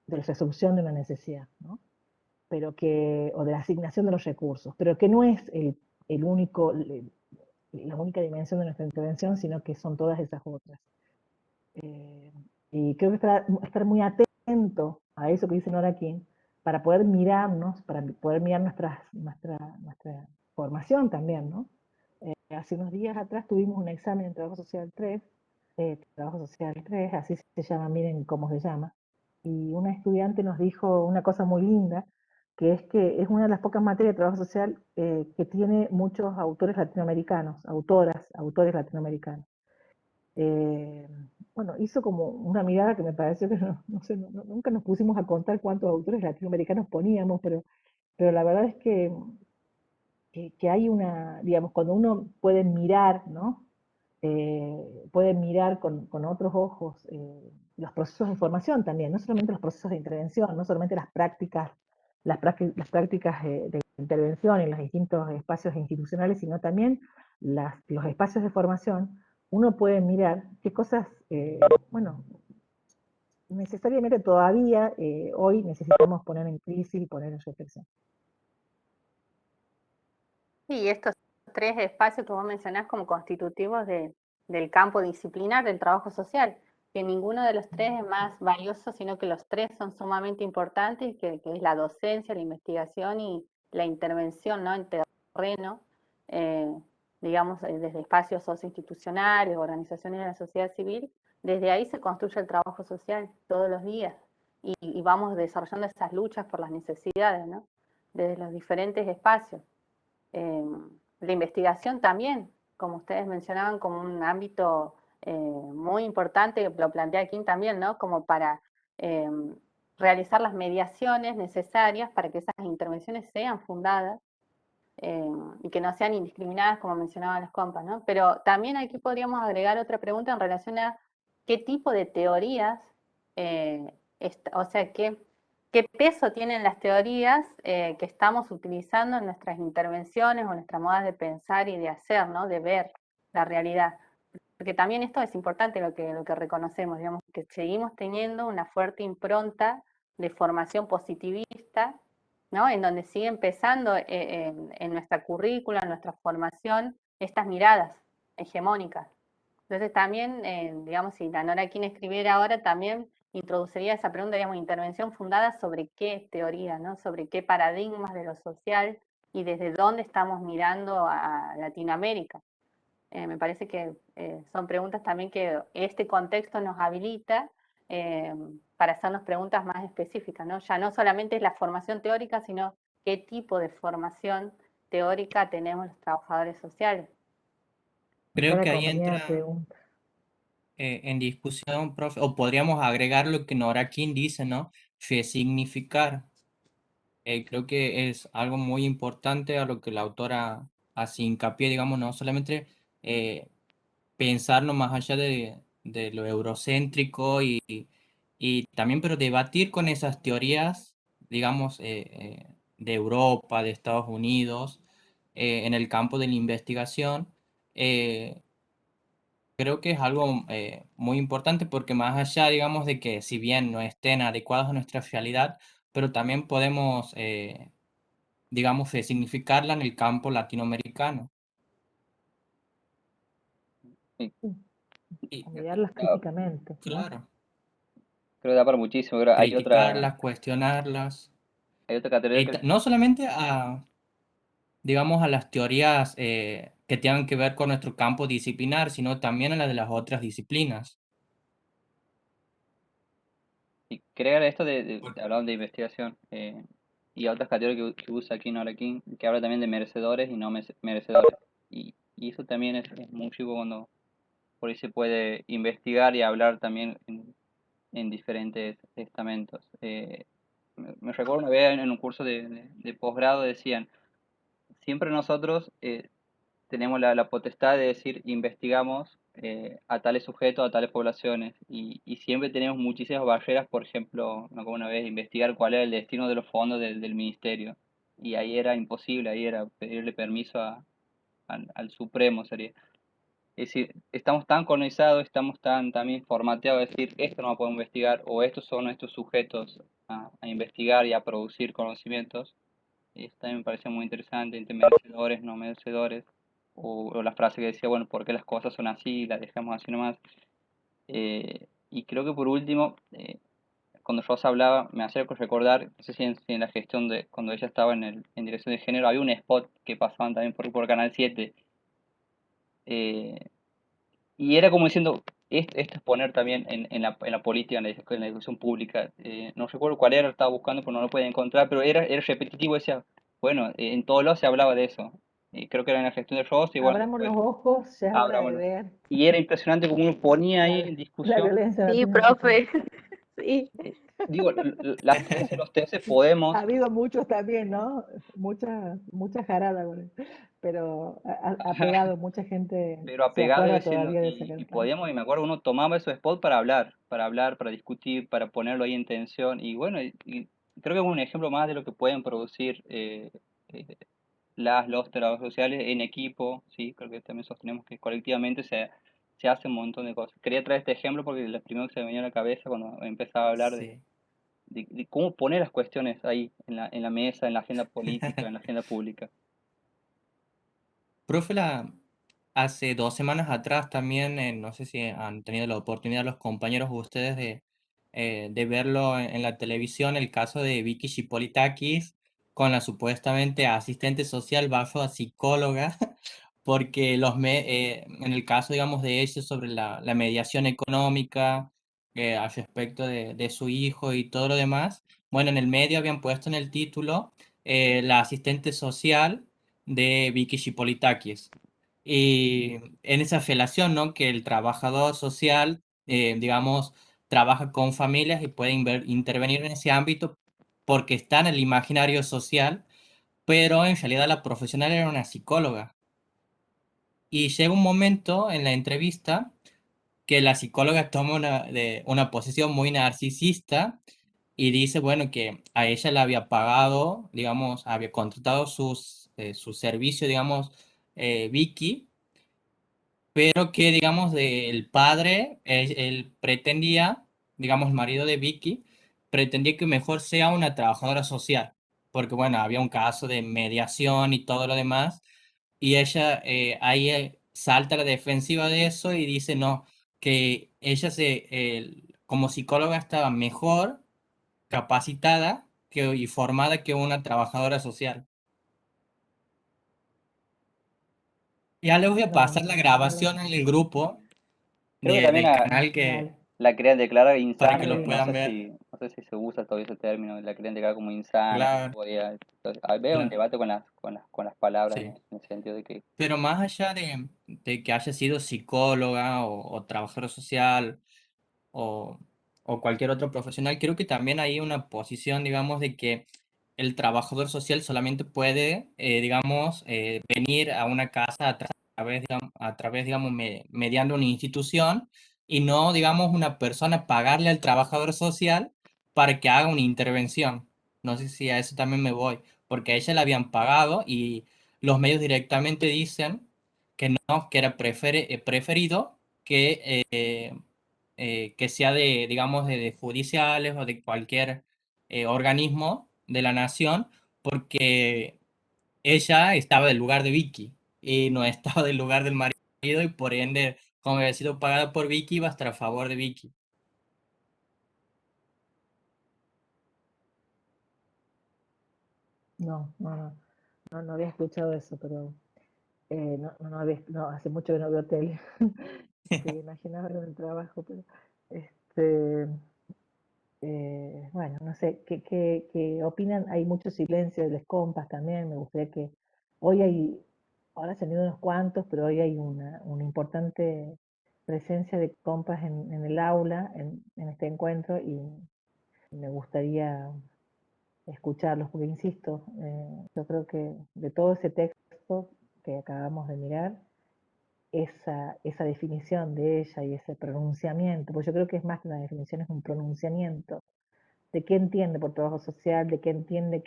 resolución de una necesidad, ¿no?, o de la asignación de los recursos, pero que no es la única dimensión de nuestra intervención, sino que son todas esas otras. Y creo que estar muy atento a eso que dice Nora King, para poder mirarnos, para poder mirar nuestra formación también, ¿no? Hace unos días atrás tuvimos un examen en Trabajo Social 3, así se llama, miren cómo se llama, y una estudiante nos dijo una cosa muy linda, que es una de las pocas materias de trabajo social que tiene muchos autores latinoamericanos, autores latinoamericanos. Bueno, hizo como una mirada que me pareció que no sé, nunca nos pusimos a contar cuántos autores latinoamericanos poníamos, pero la verdad es que hay digamos, cuando uno puede mirar, ¿no? Puede mirar con otros ojos los procesos de formación también, no solamente los procesos de intervención, no solamente las prácticas de intervención en los distintos espacios institucionales, sino también los espacios de formación. Uno puede mirar qué cosas, bueno, necesariamente todavía hoy necesitamos poner en crisis y poner en reflexión. Sí, estos tres espacios que vos mencionás como constitutivos del campo disciplinar del trabajo social, que ninguno de los tres es más valioso, sino que los tres son sumamente importantes, que es la docencia, la investigación y la intervención, ¿no?, en terreno, digamos, desde espacios socioinstitucionales, organizaciones de la sociedad civil. Desde ahí se construye el trabajo social todos los días y vamos desarrollando esas luchas por las necesidades, ¿no?, desde los diferentes espacios. La investigación también, como ustedes mencionaban, como un ámbito muy importante, lo plantea King también, ¿no?, como para realizar las mediaciones necesarias para que esas intervenciones sean fundadas y que no sean indiscriminadas, como mencionaban las compas, ¿no? Pero también aquí podríamos agregar otra pregunta en relación a qué tipo de teorías, o sea, qué peso tienen las teorías que estamos utilizando en nuestras intervenciones o en nuestras modas de pensar y de hacer, ¿no?, de ver la realidad. Porque también esto es importante lo que reconocemos, digamos, que seguimos teniendo una fuerte impronta de formación positivista, ¿no?, en donde sigue empezando en nuestra currícula, en nuestra formación, estas miradas hegemónicas. Entonces también, digamos, si la Nora King escribiera ahora, también introduciría esa pregunta, digamos, intervención fundada sobre qué teoría, ¿no?, sobre qué paradigmas de lo social y desde dónde estamos mirando a Latinoamérica. Me parece que son preguntas también que este contexto nos habilita para hacernos preguntas más específicas, ¿no? Ya no solamente es la formación teórica, sino qué tipo de formación teórica tenemos los trabajadores sociales. Creo que ahí entra en discusión, profe, o podríamos agregar lo que Nora King dice, ¿no? Resignificar. Creo que es algo muy importante a lo que la autora hace hincapié, digamos, no solamente pensarlo más allá de lo eurocéntrico y también, pero debatir con esas teorías, digamos, de Europa, de Estados Unidos, en el campo de la investigación. Creo que es algo muy importante porque más allá, digamos, de que si bien no estén adecuados a nuestra realidad, pero también podemos, digamos, resignificarla en el campo latinoamericano. Sí. Y mirarlas críticamente, ¿no? Claro. Creo que da para muchísimo. Creo hay Criticarlas, cuestionarlas. hay otra categoría que No solamente digamos, a las teorías que tengan que ver con nuestro campo disciplinar, sino también a las de las otras disciplinas. y crear esto hablando de investigación. y otras categorías que usa aquí Nora King, que habla también de merecedores y no merecedores. Y eso también es muy chico cuando por ahí se puede investigar y hablar también en diferentes estamentos. Me recuerdo una vez en un curso de posgrado decían, siempre nosotros tenemos la potestad de decir, investigamos a tales sujetos, a tales poblaciones, y siempre tenemos muchísimas barreras, por ejemplo, me acuerdo una vez, investigar cuál era el destino de los fondos del ministerio, y ahí era imposible, ahí era pedirle permiso al Supremo, sería. Es decir, estamos tan colonizados, estamos tan también formateados a decir, esto no lo podemos investigar, o estos son estos sujetos a investigar y a producir conocimientos. Y esto también me parece muy interesante, entre merecedores, no merecedores, o la frase que decía, bueno, ¿por qué las cosas son así y las dejamos así nomás? Y creo que por último, cuando Rosa hablaba, me hacía recordar, no sé si en la gestión de, cuando ella estaba en dirección de género, había un spot que pasaban también por Canal 7, eh, y era como diciendo, esto es poner también en la política, en la educación pública. No recuerdo cuál era, lo estaba buscando, pero no lo podía encontrar, pero era repetitivo, decía, bueno, en todos lados se hablaba de eso. Creo que era en la gestión de Ross, y bueno, Abramos después los ojos, ya es hora de abrámoslo. ver Y era impresionante como uno ponía ahí en la discusión. violencia Sí, latinoamericana. profe. Sí. Digo, las tesis, los tesis podemos, Ha habido muchos también, ¿no? Mucha jarada, pero ha pegado, mucha gente pero se apegado y acuerda diciendo, todavía de esa y campaña. podíamos, y me acuerdo, uno tomaba esos spots para hablar, para discutir, para ponerlo ahí en tensión, y bueno, y creo que es un ejemplo más de lo que pueden producir eh, los trabajos sociales en equipo, sí, creo que también sostenemos que colectivamente se hace un montón de cosas. Quería traer este ejemplo porque es lo primero que se me venía a la cabeza cuando empezaba a hablar Sí. de cómo poner las cuestiones ahí, en la mesa, en la agenda política, en la agenda pública. Profe, hace 2 semanas atrás también, no sé si han tenido la oportunidad los compañeros de ustedes de verlo en la televisión, el caso de Vicky Chipolitakis con la supuestamente asistente social bajo a psicóloga, porque en el caso, digamos, de ella sobre la mediación económica al respecto de su hijo y todo lo demás, bueno, en el medio habían puesto en el título la asistente social de Vicky Chipolitakis. Y en esa relación, ¿no? Que el trabajador social, digamos, trabaja con familias y puede intervenir en ese ámbito porque está en el imaginario social, pero en realidad la profesional era una psicóloga. Y llega un momento en la entrevista que la psicóloga toma una posición muy narcisista y dice, bueno, que a ella le había pagado, digamos, había contratado su servicio, digamos, Vicky, pero que, digamos, el padre, él pretendía, digamos, el marido de Vicky, pretendía que mejor sea una trabajadora social, porque, bueno, había un caso de mediación y todo lo demás, y ella ahí salta a la defensiva de eso y dice, no, que ella como psicóloga estaba mejor capacitada y formada que una trabajadora social. Ya les voy a No, pasar la grabación en el grupo Creo que también del canal dale. la querían declarar para que insana, lo Sí, no puedan sé ver. no sé si se usa todavía ese término, la querían declarar como insana, que no Claro, podía. Entonces, veo un claro, debate con las palabras sí. en el sentido de que, Pero más allá de que haya sido psicóloga o trabajadora social o, o cualquier otro profesional, creo que también hay una posición, digamos, de que el trabajador social solamente puede, digamos, venir a una casa a través, digamos, mediante una institución y no, digamos, una persona pagarle al trabajador social para que haga una intervención. No sé si a eso también me voy, porque a ella le habían pagado y los medios directamente dicen que no, que era preferido que sea de, digamos, de judiciales o de cualquier organismo de la nación, porque ella estaba del lugar de Vicky y no estaba del lugar del marido y por ende, como había sido pagada por Vicky, iba a estar a favor de Vicky. no había escuchado eso, pero no, hace mucho que no veo tele. Imaginaba en el trabajo, pero este, bueno, no sé, ¿qué opinan? Hay mucho silencio de los compas también, me gustaría que hoy hay, ahora se han ido unos cuantos, pero hoy hay una importante presencia de compas en el aula, en este encuentro, y me gustaría escucharlos, porque insisto, yo creo que de todo ese texto que acabamos de mirar, esa definición de ella y ese pronunciamiento, pues yo creo que es más que una definición, es un pronunciamiento de qué entiende por trabajo social, de qué entiende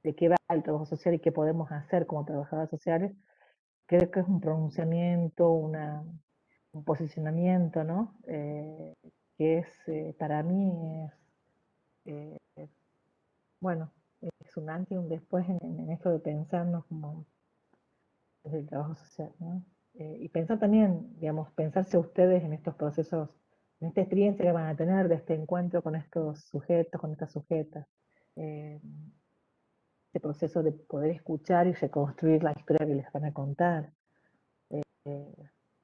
de qué va el trabajo social y qué podemos hacer como trabajadores sociales, creo que es un pronunciamiento, un posicionamiento, ¿no? Que es, para mí, eh, bueno, es un antes y un después en esto de pensarnos como desde el trabajo social, ¿no? Y pensar también, digamos, pensarse ustedes en estos procesos, en esta experiencia que van a tener de este encuentro con estos sujetos, con estas sujetas. Este proceso de poder escuchar y reconstruir la historia que les van a contar.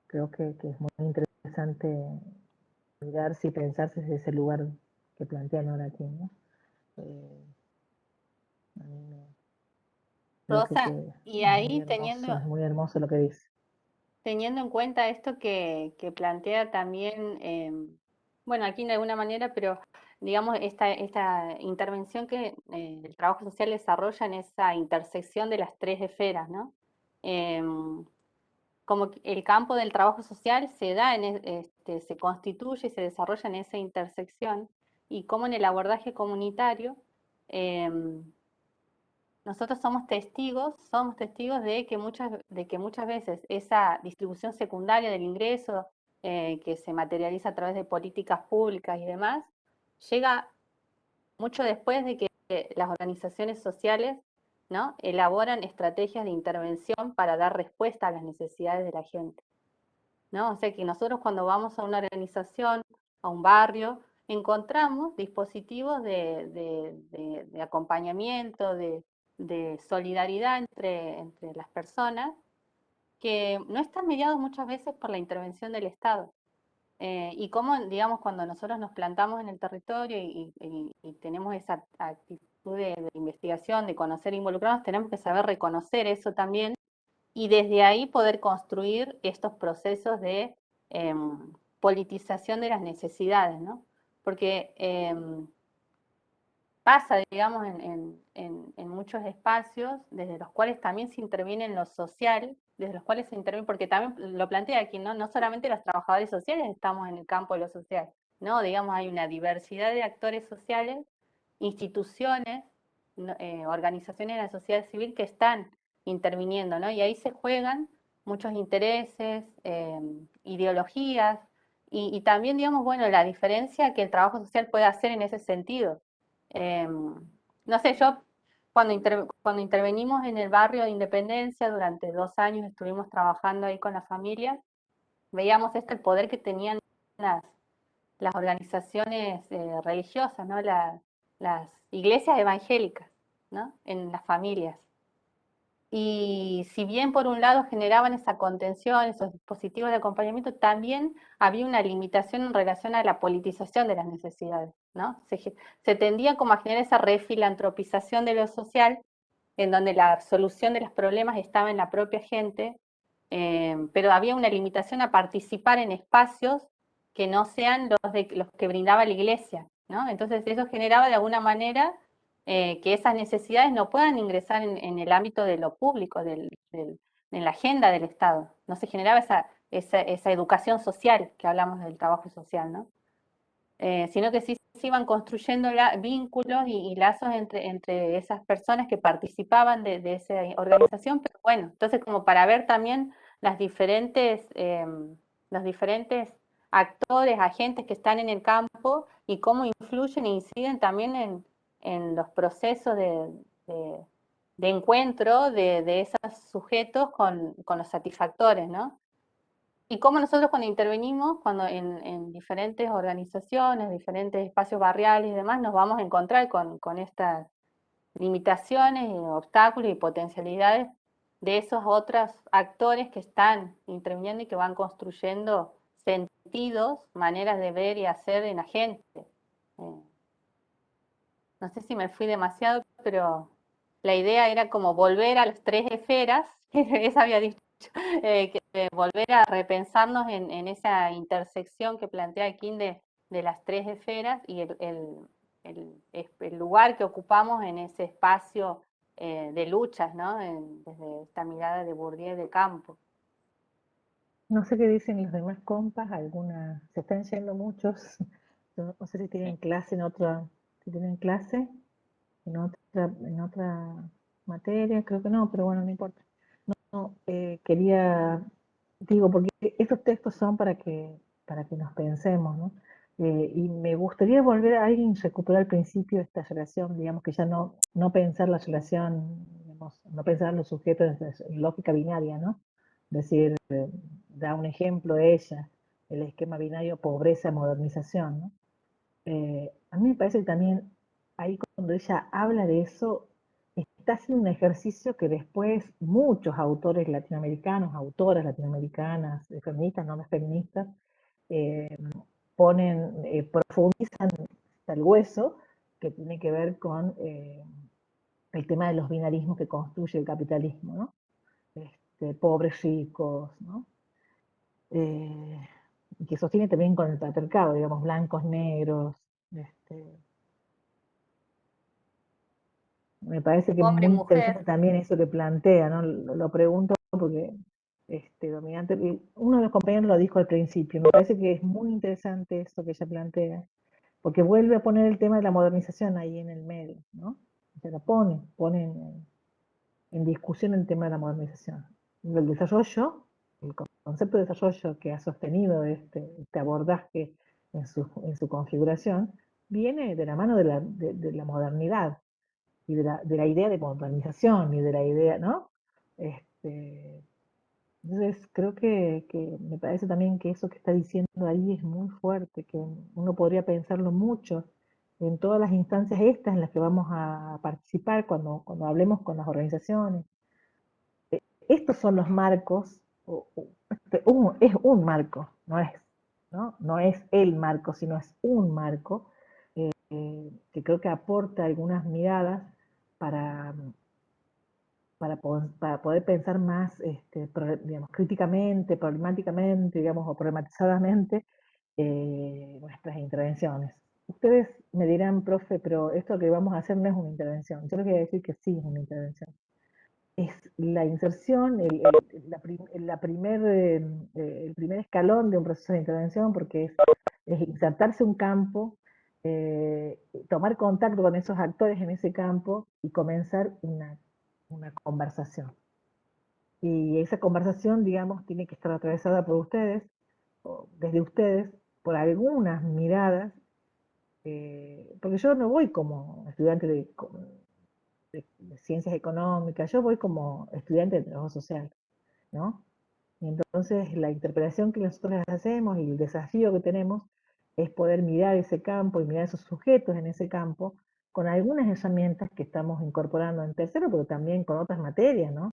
Creo que es muy interesante mirarse y pensarse desde ese lugar que plantean ahora aquí, ¿no? A mí creo Rosa, que y muy ahí hermoso, es muy hermoso lo que dice. teniendo en cuenta esto que plantea también, bueno, aquí de alguna manera, pero digamos, esta intervención que el trabajo social desarrolla en esa intersección de las tres esferas, ¿no? Como que el campo del trabajo social se da se constituye y se desarrolla en esa intersección, y como en el abordaje comunitario, nosotros somos testigos de que muchas veces esa distribución secundaria del ingreso, que se materializa a través de políticas públicas y demás, llega mucho después de que las organizaciones sociales, ¿no?, elaboran estrategias de intervención para dar respuesta a las necesidades de la gente, ¿no? O sea que nosotros cuando vamos a una organización, a un barrio, encontramos dispositivos de acompañamiento, de solidaridad entre las personas, que no están mediados muchas veces por la intervención del Estado. Y cómo, digamos, cuando nosotros nos plantamos en el territorio y tenemos esa actitud de investigación, de conocer e involucrarnos, tenemos que saber reconocer eso también, y desde ahí poder construir estos procesos de politización de las necesidades, ¿no? Porque pasa, digamos, en muchos espacios desde los cuales también se interviene en lo social, desde los cuales se interviene, porque también lo plantea aquí, ¿no? No solamente los trabajadores sociales estamos en el campo de lo social, ¿no? Digamos, hay una diversidad de actores sociales, instituciones, organizaciones de la sociedad civil que están interviniendo, ¿no? Y ahí se juegan muchos intereses, ideologías, y también, digamos, bueno, la diferencia que el trabajo social puede hacer en ese sentido. No sé, yo cuando intervenimos en el barrio de Independencia, durante 2 años estuvimos trabajando ahí con las familias, veíamos el poder que tenían las organizaciones religiosas, ¿no? Las iglesias evangélicas, ¿no?, en las familias. Y si bien por un lado generaban esa contención, esos dispositivos de acompañamiento, también había una limitación en relación a la politización de las necesidades, ¿no? Se tendía como a generar esa refilantropización de lo social, en donde la solución de los problemas estaba en la propia gente, pero había una limitación a participar en espacios que no sean los que brindaba la iglesia, ¿no? Entonces eso generaba de alguna manera que esas necesidades no puedan ingresar en el ámbito de lo público, en la agenda del Estado. No se generaba esa educación social que hablamos del trabajo social, ¿no? Sino que sí se iban construyendo vínculos y lazos entre esas personas que participaban de esa organización, pero bueno, entonces como para ver también los diferentes actores, agentes que están en el campo y cómo influyen e inciden también en los procesos de encuentro de esos sujetos con los satisfactores, ¿no? Y cómo nosotros cuando intervenimos, cuando en diferentes organizaciones, diferentes espacios barriales y demás, nos vamos a encontrar con estas limitaciones, obstáculos y potencialidades de esos otros actores que están interviniendo y que van construyendo sentidos, maneras de ver y hacer en la gente. no sé si me fui demasiado, pero la idea era como volver a las tres esferas, esa había dicho, volver a repensarnos en esa intersección que plantea King de las tres esferas y el lugar que ocupamos en ese espacio de luchas, ¿no? Desde esta mirada de Bourdieu de campo. No sé qué dicen los demás compas, algunas, se están yendo muchos, no sé si tienen clase en otra, si tienen clase en otra materia, creo que no, pero bueno, no importa. No, quería, digo, porque estos textos son para que nos pensemos, ¿no? Y me gustaría volver a alguien recuperar al principio esta relación, digamos que ya no pensar la relación, digamos, no pensar los sujetos en lógica binaria, ¿no? Decir, da un ejemplo de ella, el esquema binario pobreza-modernización, ¿no? A mí me parece que también ahí cuando ella habla de eso, está haciendo un ejercicio que después muchos autores latinoamericanos, autoras latinoamericanas, feministas, no más feministas, eh, profundizan hasta el hueso, que tiene que ver con el tema de los binarismos que construye el capitalismo, ¿no? Pobres ricos, ¿no? Y que sostiene también con el patriarcado, digamos, blancos, negros. Este, Me parece que es Hombre, muy mujer, interesante también eso que plantea, ¿no? Lo pregunto porque dominante, uno de los compañeros lo dijo al principio, me parece que es muy interesante esto que ella plantea, porque vuelve a poner el tema de la modernización ahí en el medio, ¿no? Se la pone en discusión el tema de la modernización. El desarrollo, el concepto de desarrollo que ha sostenido este abordaje en su configuración, viene de la mano de la modernidad y de la idea de modernización y de la idea, ¿no? Este, entonces creo que me parece también que eso que está diciendo ahí es muy fuerte, que uno podría pensarlo mucho en todas las instancias estas en las que vamos a participar cuando hablemos con las organizaciones. Estos son los marcos, es un marco, no es el marco, sino es un marco que creo que aporta algunas miradas para, para poder pensar más, digamos, críticamente, problemáticamente, digamos, o problematizadamente nuestras intervenciones. Ustedes me dirán, profe, pero esto que vamos a hacer no es una intervención. Yo les voy a decir que sí es una intervención. Es la inserción, el primer escalón de un proceso de intervención, porque es insertarse un campo, tomar contacto con esos actores en ese campo y comenzar una conversación. Y esa conversación, digamos, tiene que estar atravesada por ustedes, o desde ustedes, por algunas miradas, porque yo no voy como estudiante de ciencias económicas, yo voy como estudiante de trabajo social, ¿no? Y entonces la interpretación que nosotros hacemos y el desafío que tenemos es poder mirar ese campo y mirar esos sujetos en ese campo con algunas herramientas que estamos incorporando en tercero, pero también con otras materias, ¿no?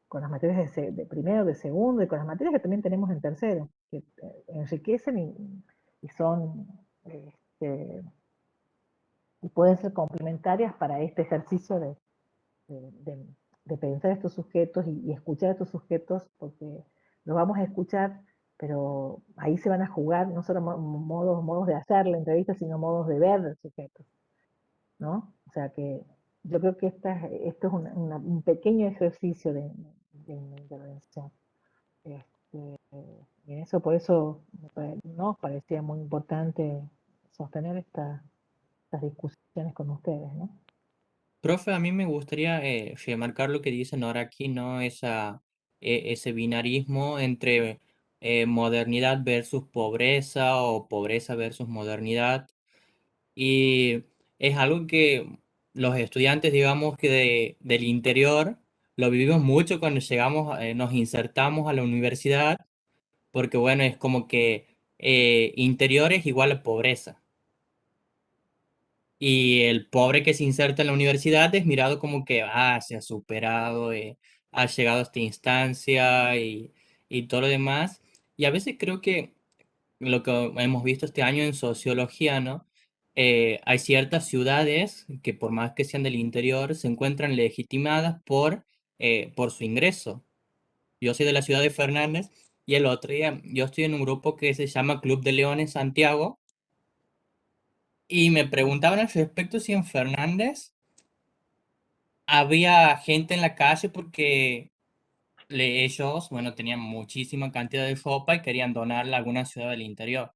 Con las materias de primero, de segundo y con las materias que también tenemos en tercero, que enriquecen y son, este, y pueden ser complementarias para este ejercicio de, de pensar estos sujetos y escuchar a estos sujetos, porque los vamos a escuchar, pero ahí se van a jugar no solo modos de hacer la entrevista, sino modos de ver el sujeto, ¿no? O sea que yo creo que esto es un pequeño ejercicio de intervención. Y en eso, por eso nos parecía muy importante sostener estas discusiones con ustedes, ¿no? Profe, a mí me gustaría remarcar lo que dice Nora aquí, ¿no? Ese binarismo entre modernidad versus pobreza o pobreza versus modernidad. Y es algo que los estudiantes, digamos que del interior, lo vivimos mucho cuando llegamos, nos insertamos a la universidad, porque bueno, es como que interior es igual a pobreza. Y el pobre que se inserta en la universidad es mirado como que se ha superado, ha llegado a esta instancia y todo lo demás. Y a veces creo que lo que hemos visto este año en sociología, ¿no? hay ciertas ciudades que por más que sean del interior, se encuentran legitimadas por su ingreso. Yo soy de la ciudad de Fernández y el otro día yo estoy en un grupo que se llama Club de León en Santiago y me preguntaban al respecto si en Fernández había gente en la calle porque ellos, bueno, tenían muchísima cantidad de ropa y querían donarla a alguna ciudad del interior.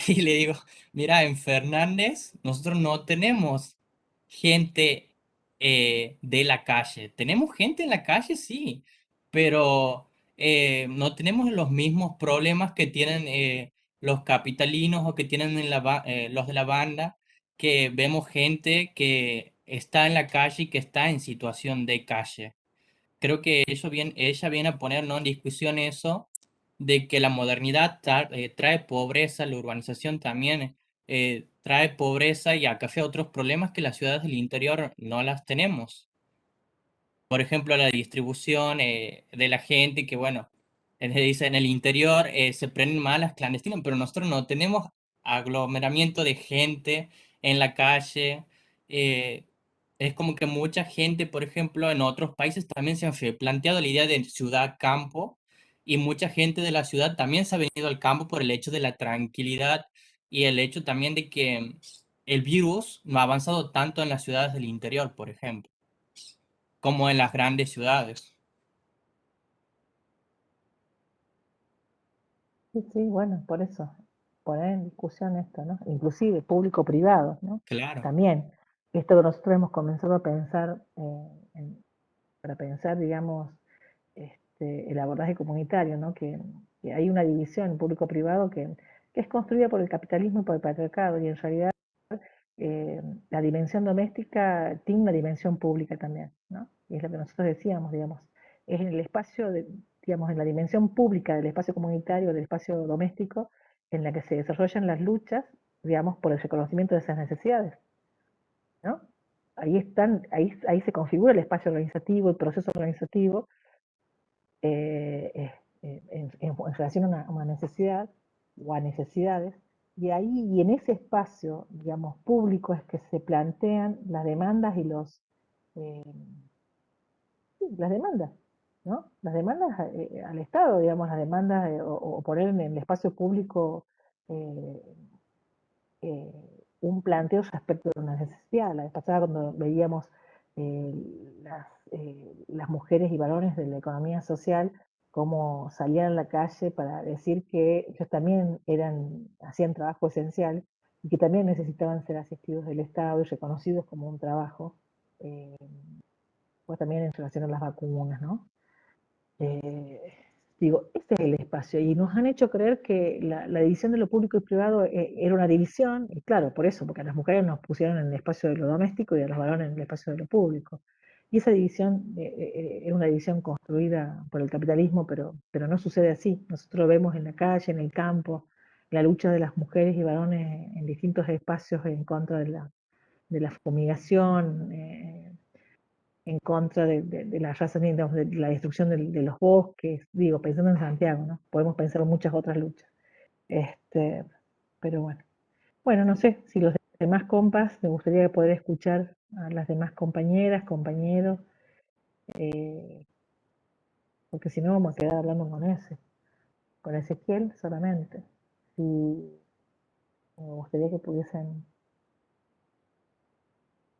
Y le digo, mira, en Fernández nosotros no tenemos gente de la calle. Tenemos gente en la calle, sí, pero no tenemos los mismos problemas que tienen los capitalinos o que tienen los de la banda, que vemos gente que está en la calle y que está en situación de calle. Creo que ella viene a poner, ¿no?, en discusión eso de que la modernidad trae pobreza, la urbanización también trae pobreza y acarrea otros problemas que las ciudades del interior no las tenemos. Por ejemplo, la distribución de la gente, que bueno, dice en el interior se prenden más las clandestinas, pero nosotros no tenemos aglomeramiento de gente en la calle. eh, es como que mucha gente, por ejemplo, en otros países también se han replanteado la idea de ciudad-campo y mucha gente de la ciudad también se ha venido al campo por el hecho de la tranquilidad y el hecho también de que el virus no ha avanzado tanto en las ciudades del interior, por ejemplo, como en las grandes ciudades. Sí, sí, bueno, por eso, poner en discusión esto, ¿no? Inclusive público-privado, ¿no? Claro, También, esto que nosotros hemos comenzado a pensar, para pensar, digamos, el abordaje comunitario, ¿no? Que hay una división público-privado que es construida por el capitalismo y por el patriarcado, y en realidad la dimensión doméstica tiene una dimensión pública también, ¿no? Y es lo que nosotros decíamos, digamos, es en el espacio, digamos, en la dimensión pública del espacio comunitario, del espacio doméstico, en la que se desarrollan las luchas, digamos, por el reconocimiento de esas necesidades, ¿no? Ahí se configura el espacio organizativo, el proceso organizativo, en relación a una necesidad o a necesidades, y ahí y en ese espacio, digamos, público es que se plantean las demandas y eh, las demandas, ¿no? Las demandas al Estado, digamos, las demandas o poner en el espacio público eh, un planteo respecto de una necesidad. La vez pasada cuando veíamos eh, las mujeres y varones de la economía social cómo salían a la calle para decir que ellos también hacían trabajo esencial y que también necesitaban ser asistidos del Estado y reconocidos como un trabajo, eh, pues también en relación a las vacunas, ¿no? Eh, Digo, este es el espacio y nos han hecho creer que la división de lo público y privado era una división, y claro, por eso, porque a las mujeres nos pusieron en el espacio de lo doméstico y a los varones en el espacio de lo público. Y esa división es una división construida por el capitalismo, pero no sucede así. Nosotros lo vemos en la calle, en el campo, la lucha de las mujeres y varones en distintos espacios en contra de la fumigación, en contra de la raza, de la destrucción de los bosques, digo, pensando en Santiago, ¿no? Podemos pensar en muchas otras luchas. Este, pero bueno. Bueno, no sé si los demás compas, me gustaría poder escuchar a las demás compañeras, compañeros, porque si no vamos a quedar hablando con Ezequiel solamente. Y me gustaría que pudiesen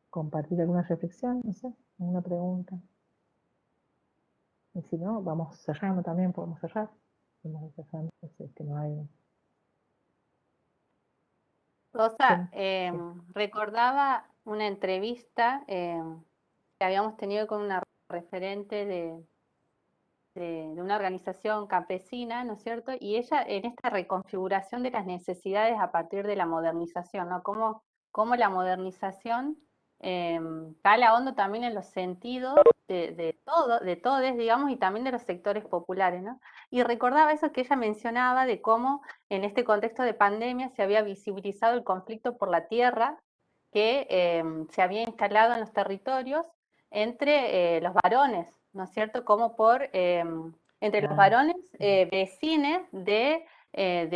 compartir alguna reflexión, no sé, alguna pregunta. Y si no, vamos cerrando también, podemos cerrar. Vamos cerrando, que no hay. Rosa, Sí. recordaba una entrevista que habíamos tenido con una referente de una organización campesina, ¿no es cierto? Y ella en esta reconfiguración de las necesidades a partir de la modernización, ¿no? Cómo la modernización cala hondo también en los sentidos de todos, digamos, y también de los sectores populares, ¿no? Y recordaba eso que ella mencionaba de cómo en este contexto de pandemia se había visibilizado el conflicto por la tierra que se había instalado en los territorios entre los varones, ¿no es cierto? Como entre los varones vecines de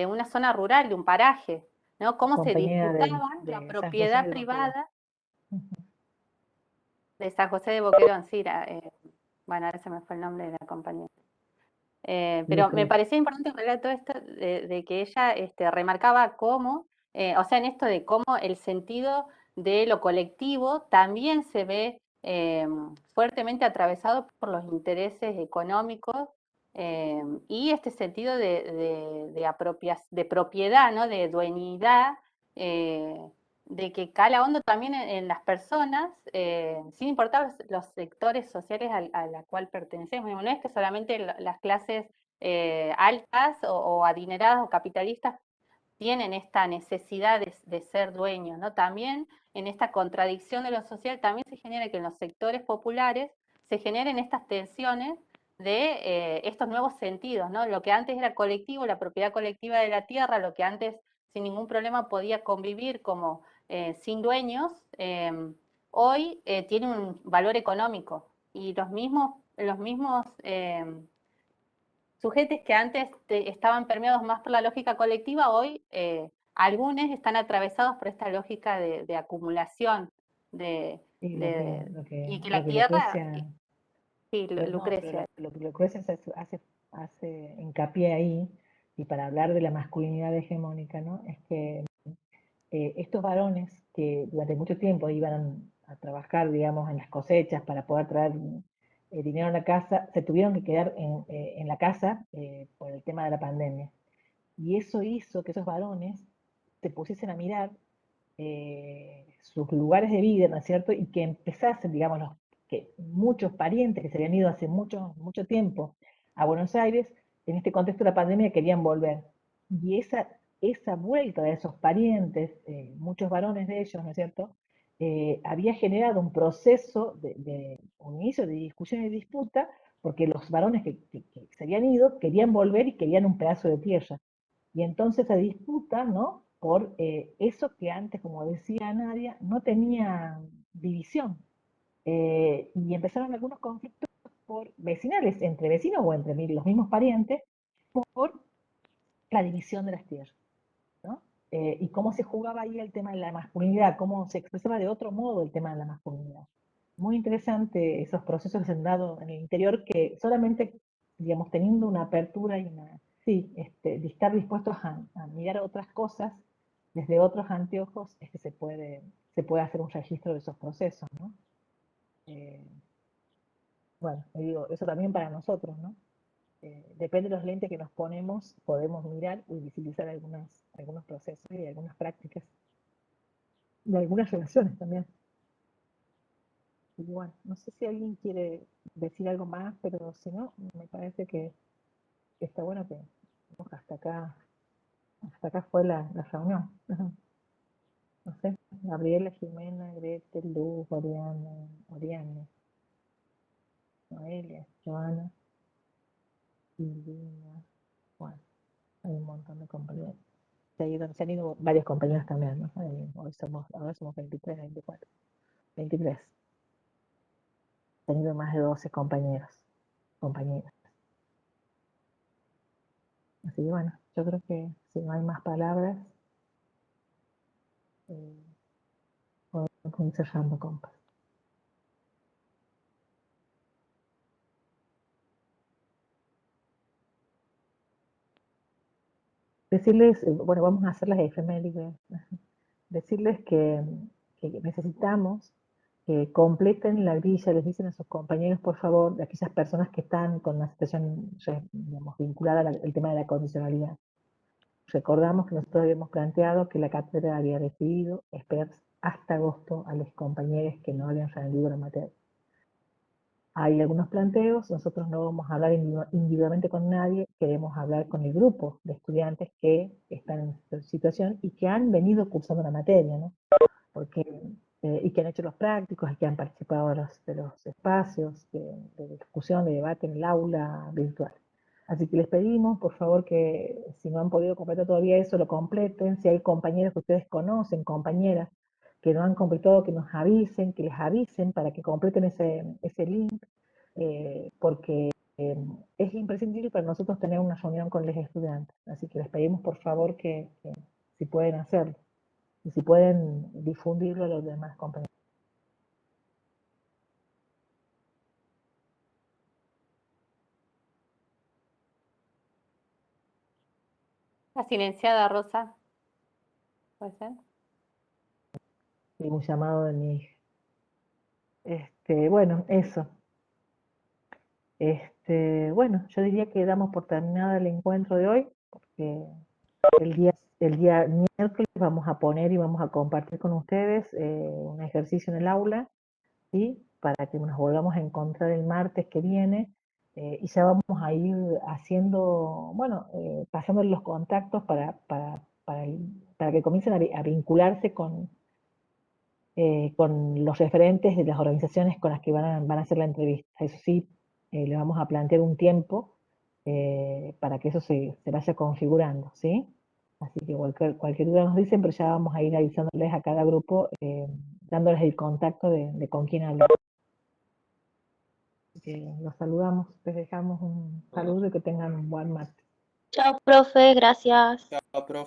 una zona rural, de un paraje, ¿no? Cómo se compañera disputaban de la San José propiedad de Boquerón. privada de San José de Boquerón, sí, bueno, ahora se me fue el nombre de la compañera. Pero me Lucre. parecía importante hablar todo esto de que ella remarcaba cómo, o sea, en esto de cómo el sentido de lo colectivo también se ve fuertemente atravesado por los intereses económicos y este sentido de propiedad, ¿no? De dueñidad, de que cala hondo también en las personas, sin importar los sectores sociales a la cual pertenecemos. No es que solamente las clases altas o adineradas o capitalistas tienen esta necesidad de ser dueños, ¿no? También en esta contradicción de lo social también se genera que en los sectores populares se generen estas tensiones de estos nuevos sentidos, ¿no? Lo que antes era colectivo, la propiedad colectiva de la tierra, lo que antes sin ningún problema podía convivir como sin dueños, hoy tiene un valor económico y los mismos sujetos que antes estaban permeados más por la lógica colectiva, hoy algunos están atravesados por esta lógica de acumulación Y y que lo la que tierra, Lucrecia, sí, no, pero Lucrecia, lo que Lucrecia hace hincapié ahí, y para hablar de la masculinidad hegemónica, ¿no? Es que estos varones que durante mucho tiempo iban a trabajar, digamos, en las cosechas para poder traer dinero a la casa, se tuvieron que quedar en la casa por el tema de la pandemia. Y eso hizo que esos varones se pusiesen a mirar sus lugares de vida, ¿no es cierto? Y que empezasen, digamos, que muchos parientes que se habían ido hace mucho, mucho tiempo a Buenos Aires, en este contexto de la pandemia querían volver. Y esa vuelta de esos parientes, muchos varones de ellos, ¿no es cierto? Había generado un proceso un inicio de discusión y disputa, porque los varones que se habían ido querían volver y querían un pedazo de tierra. Y entonces se disputa, ¿no? Por eso que antes, como decía Nadia, no tenía división. Y empezaron algunos conflictos por vecinales, entre vecinos o entre los mismos parientes, por la división de las tierras, ¿no? Y cómo se jugaba ahí el tema de la masculinidad, cómo se expresaba de otro modo el tema de la masculinidad. Muy interesante esos procesos que se han dado en el interior que solamente, digamos, teniendo una apertura y sí, de estar dispuestos a mirar otras cosas desde otros anteojos, es que se puede hacer un registro de esos procesos, ¿no? Bueno, digo, eso también para nosotros, ¿no? Depende de los lentes que nos ponemos, podemos mirar y visibilizar algunos procesos y algunas prácticas y algunas relaciones también. Y bueno, no sé si alguien quiere decir algo más, pero si no, me parece que está bueno que hasta acá fue la reunión. No sé, Gabriela, Jimena, Gretel, Luz, Oriane, Noelia, Joana, Silvina, bueno, hay un montón de compañeros. Se han ido varios compañeros también, ¿no? Ahora somos 23, 24, 23. Se han ido más de 12 compañeros, compañeras. Así que bueno, yo creo que si no hay más palabras, podemos ir cerrando, compas. Decirles, bueno, vamos a hacer las efemérides. Decirles que necesitamos que completen la grilla, les dicen a sus compañeros, por favor, de aquellas personas que están con una situación, digamos, vinculada al tema de la condicionalidad. Recordamos que nosotros habíamos planteado que la cátedra había decidido esperar hasta agosto a los compañeros que no habían rendido la materia. Hay algunos planteos, nosotros no vamos a hablar individualmente con nadie, queremos hablar con el grupo de estudiantes que están en esta situación y que han venido cursando la materia, ¿no? Y que han hecho los prácticos y que han participado de los espacios de discusión, de debate en el aula virtual. Así que les pedimos, por favor, que si no han podido completar todavía eso, lo completen. Si hay compañeros que ustedes conocen, compañeras, que no han completado, que nos avisen, que les avisen para que completen ese link, porque es imprescindible para nosotros tener una reunión con los estudiantes. Así que les pedimos, por favor, que si pueden hacerlo y si pueden difundirlo a los demás compañeros. Está silenciada, Rosa. ¿Puede ser? Y un llamado de mi hija. Bueno, eso. Bueno, yo diría que damos por terminado el encuentro de hoy, porque el día miércoles vamos a poner y vamos a compartir con ustedes un ejercicio en el aula, ¿sí? Para que nos volvamos a encontrar el martes que viene, y ya vamos a ir haciendo, bueno, pasando los contactos para que comiencen a vincularse con los referentes de las organizaciones con las que van a hacer la entrevista. Eso sí, le vamos a plantear un tiempo para que eso se vaya configurando, ¿sí? Así que cualquier duda nos dicen, pero ya vamos a ir avisándoles a cada grupo, dándoles el contacto de con quién hablar. Así que los saludamos, les dejamos un saludo y que tengan un buen martes. Chao, profe, gracias. Chao, profe.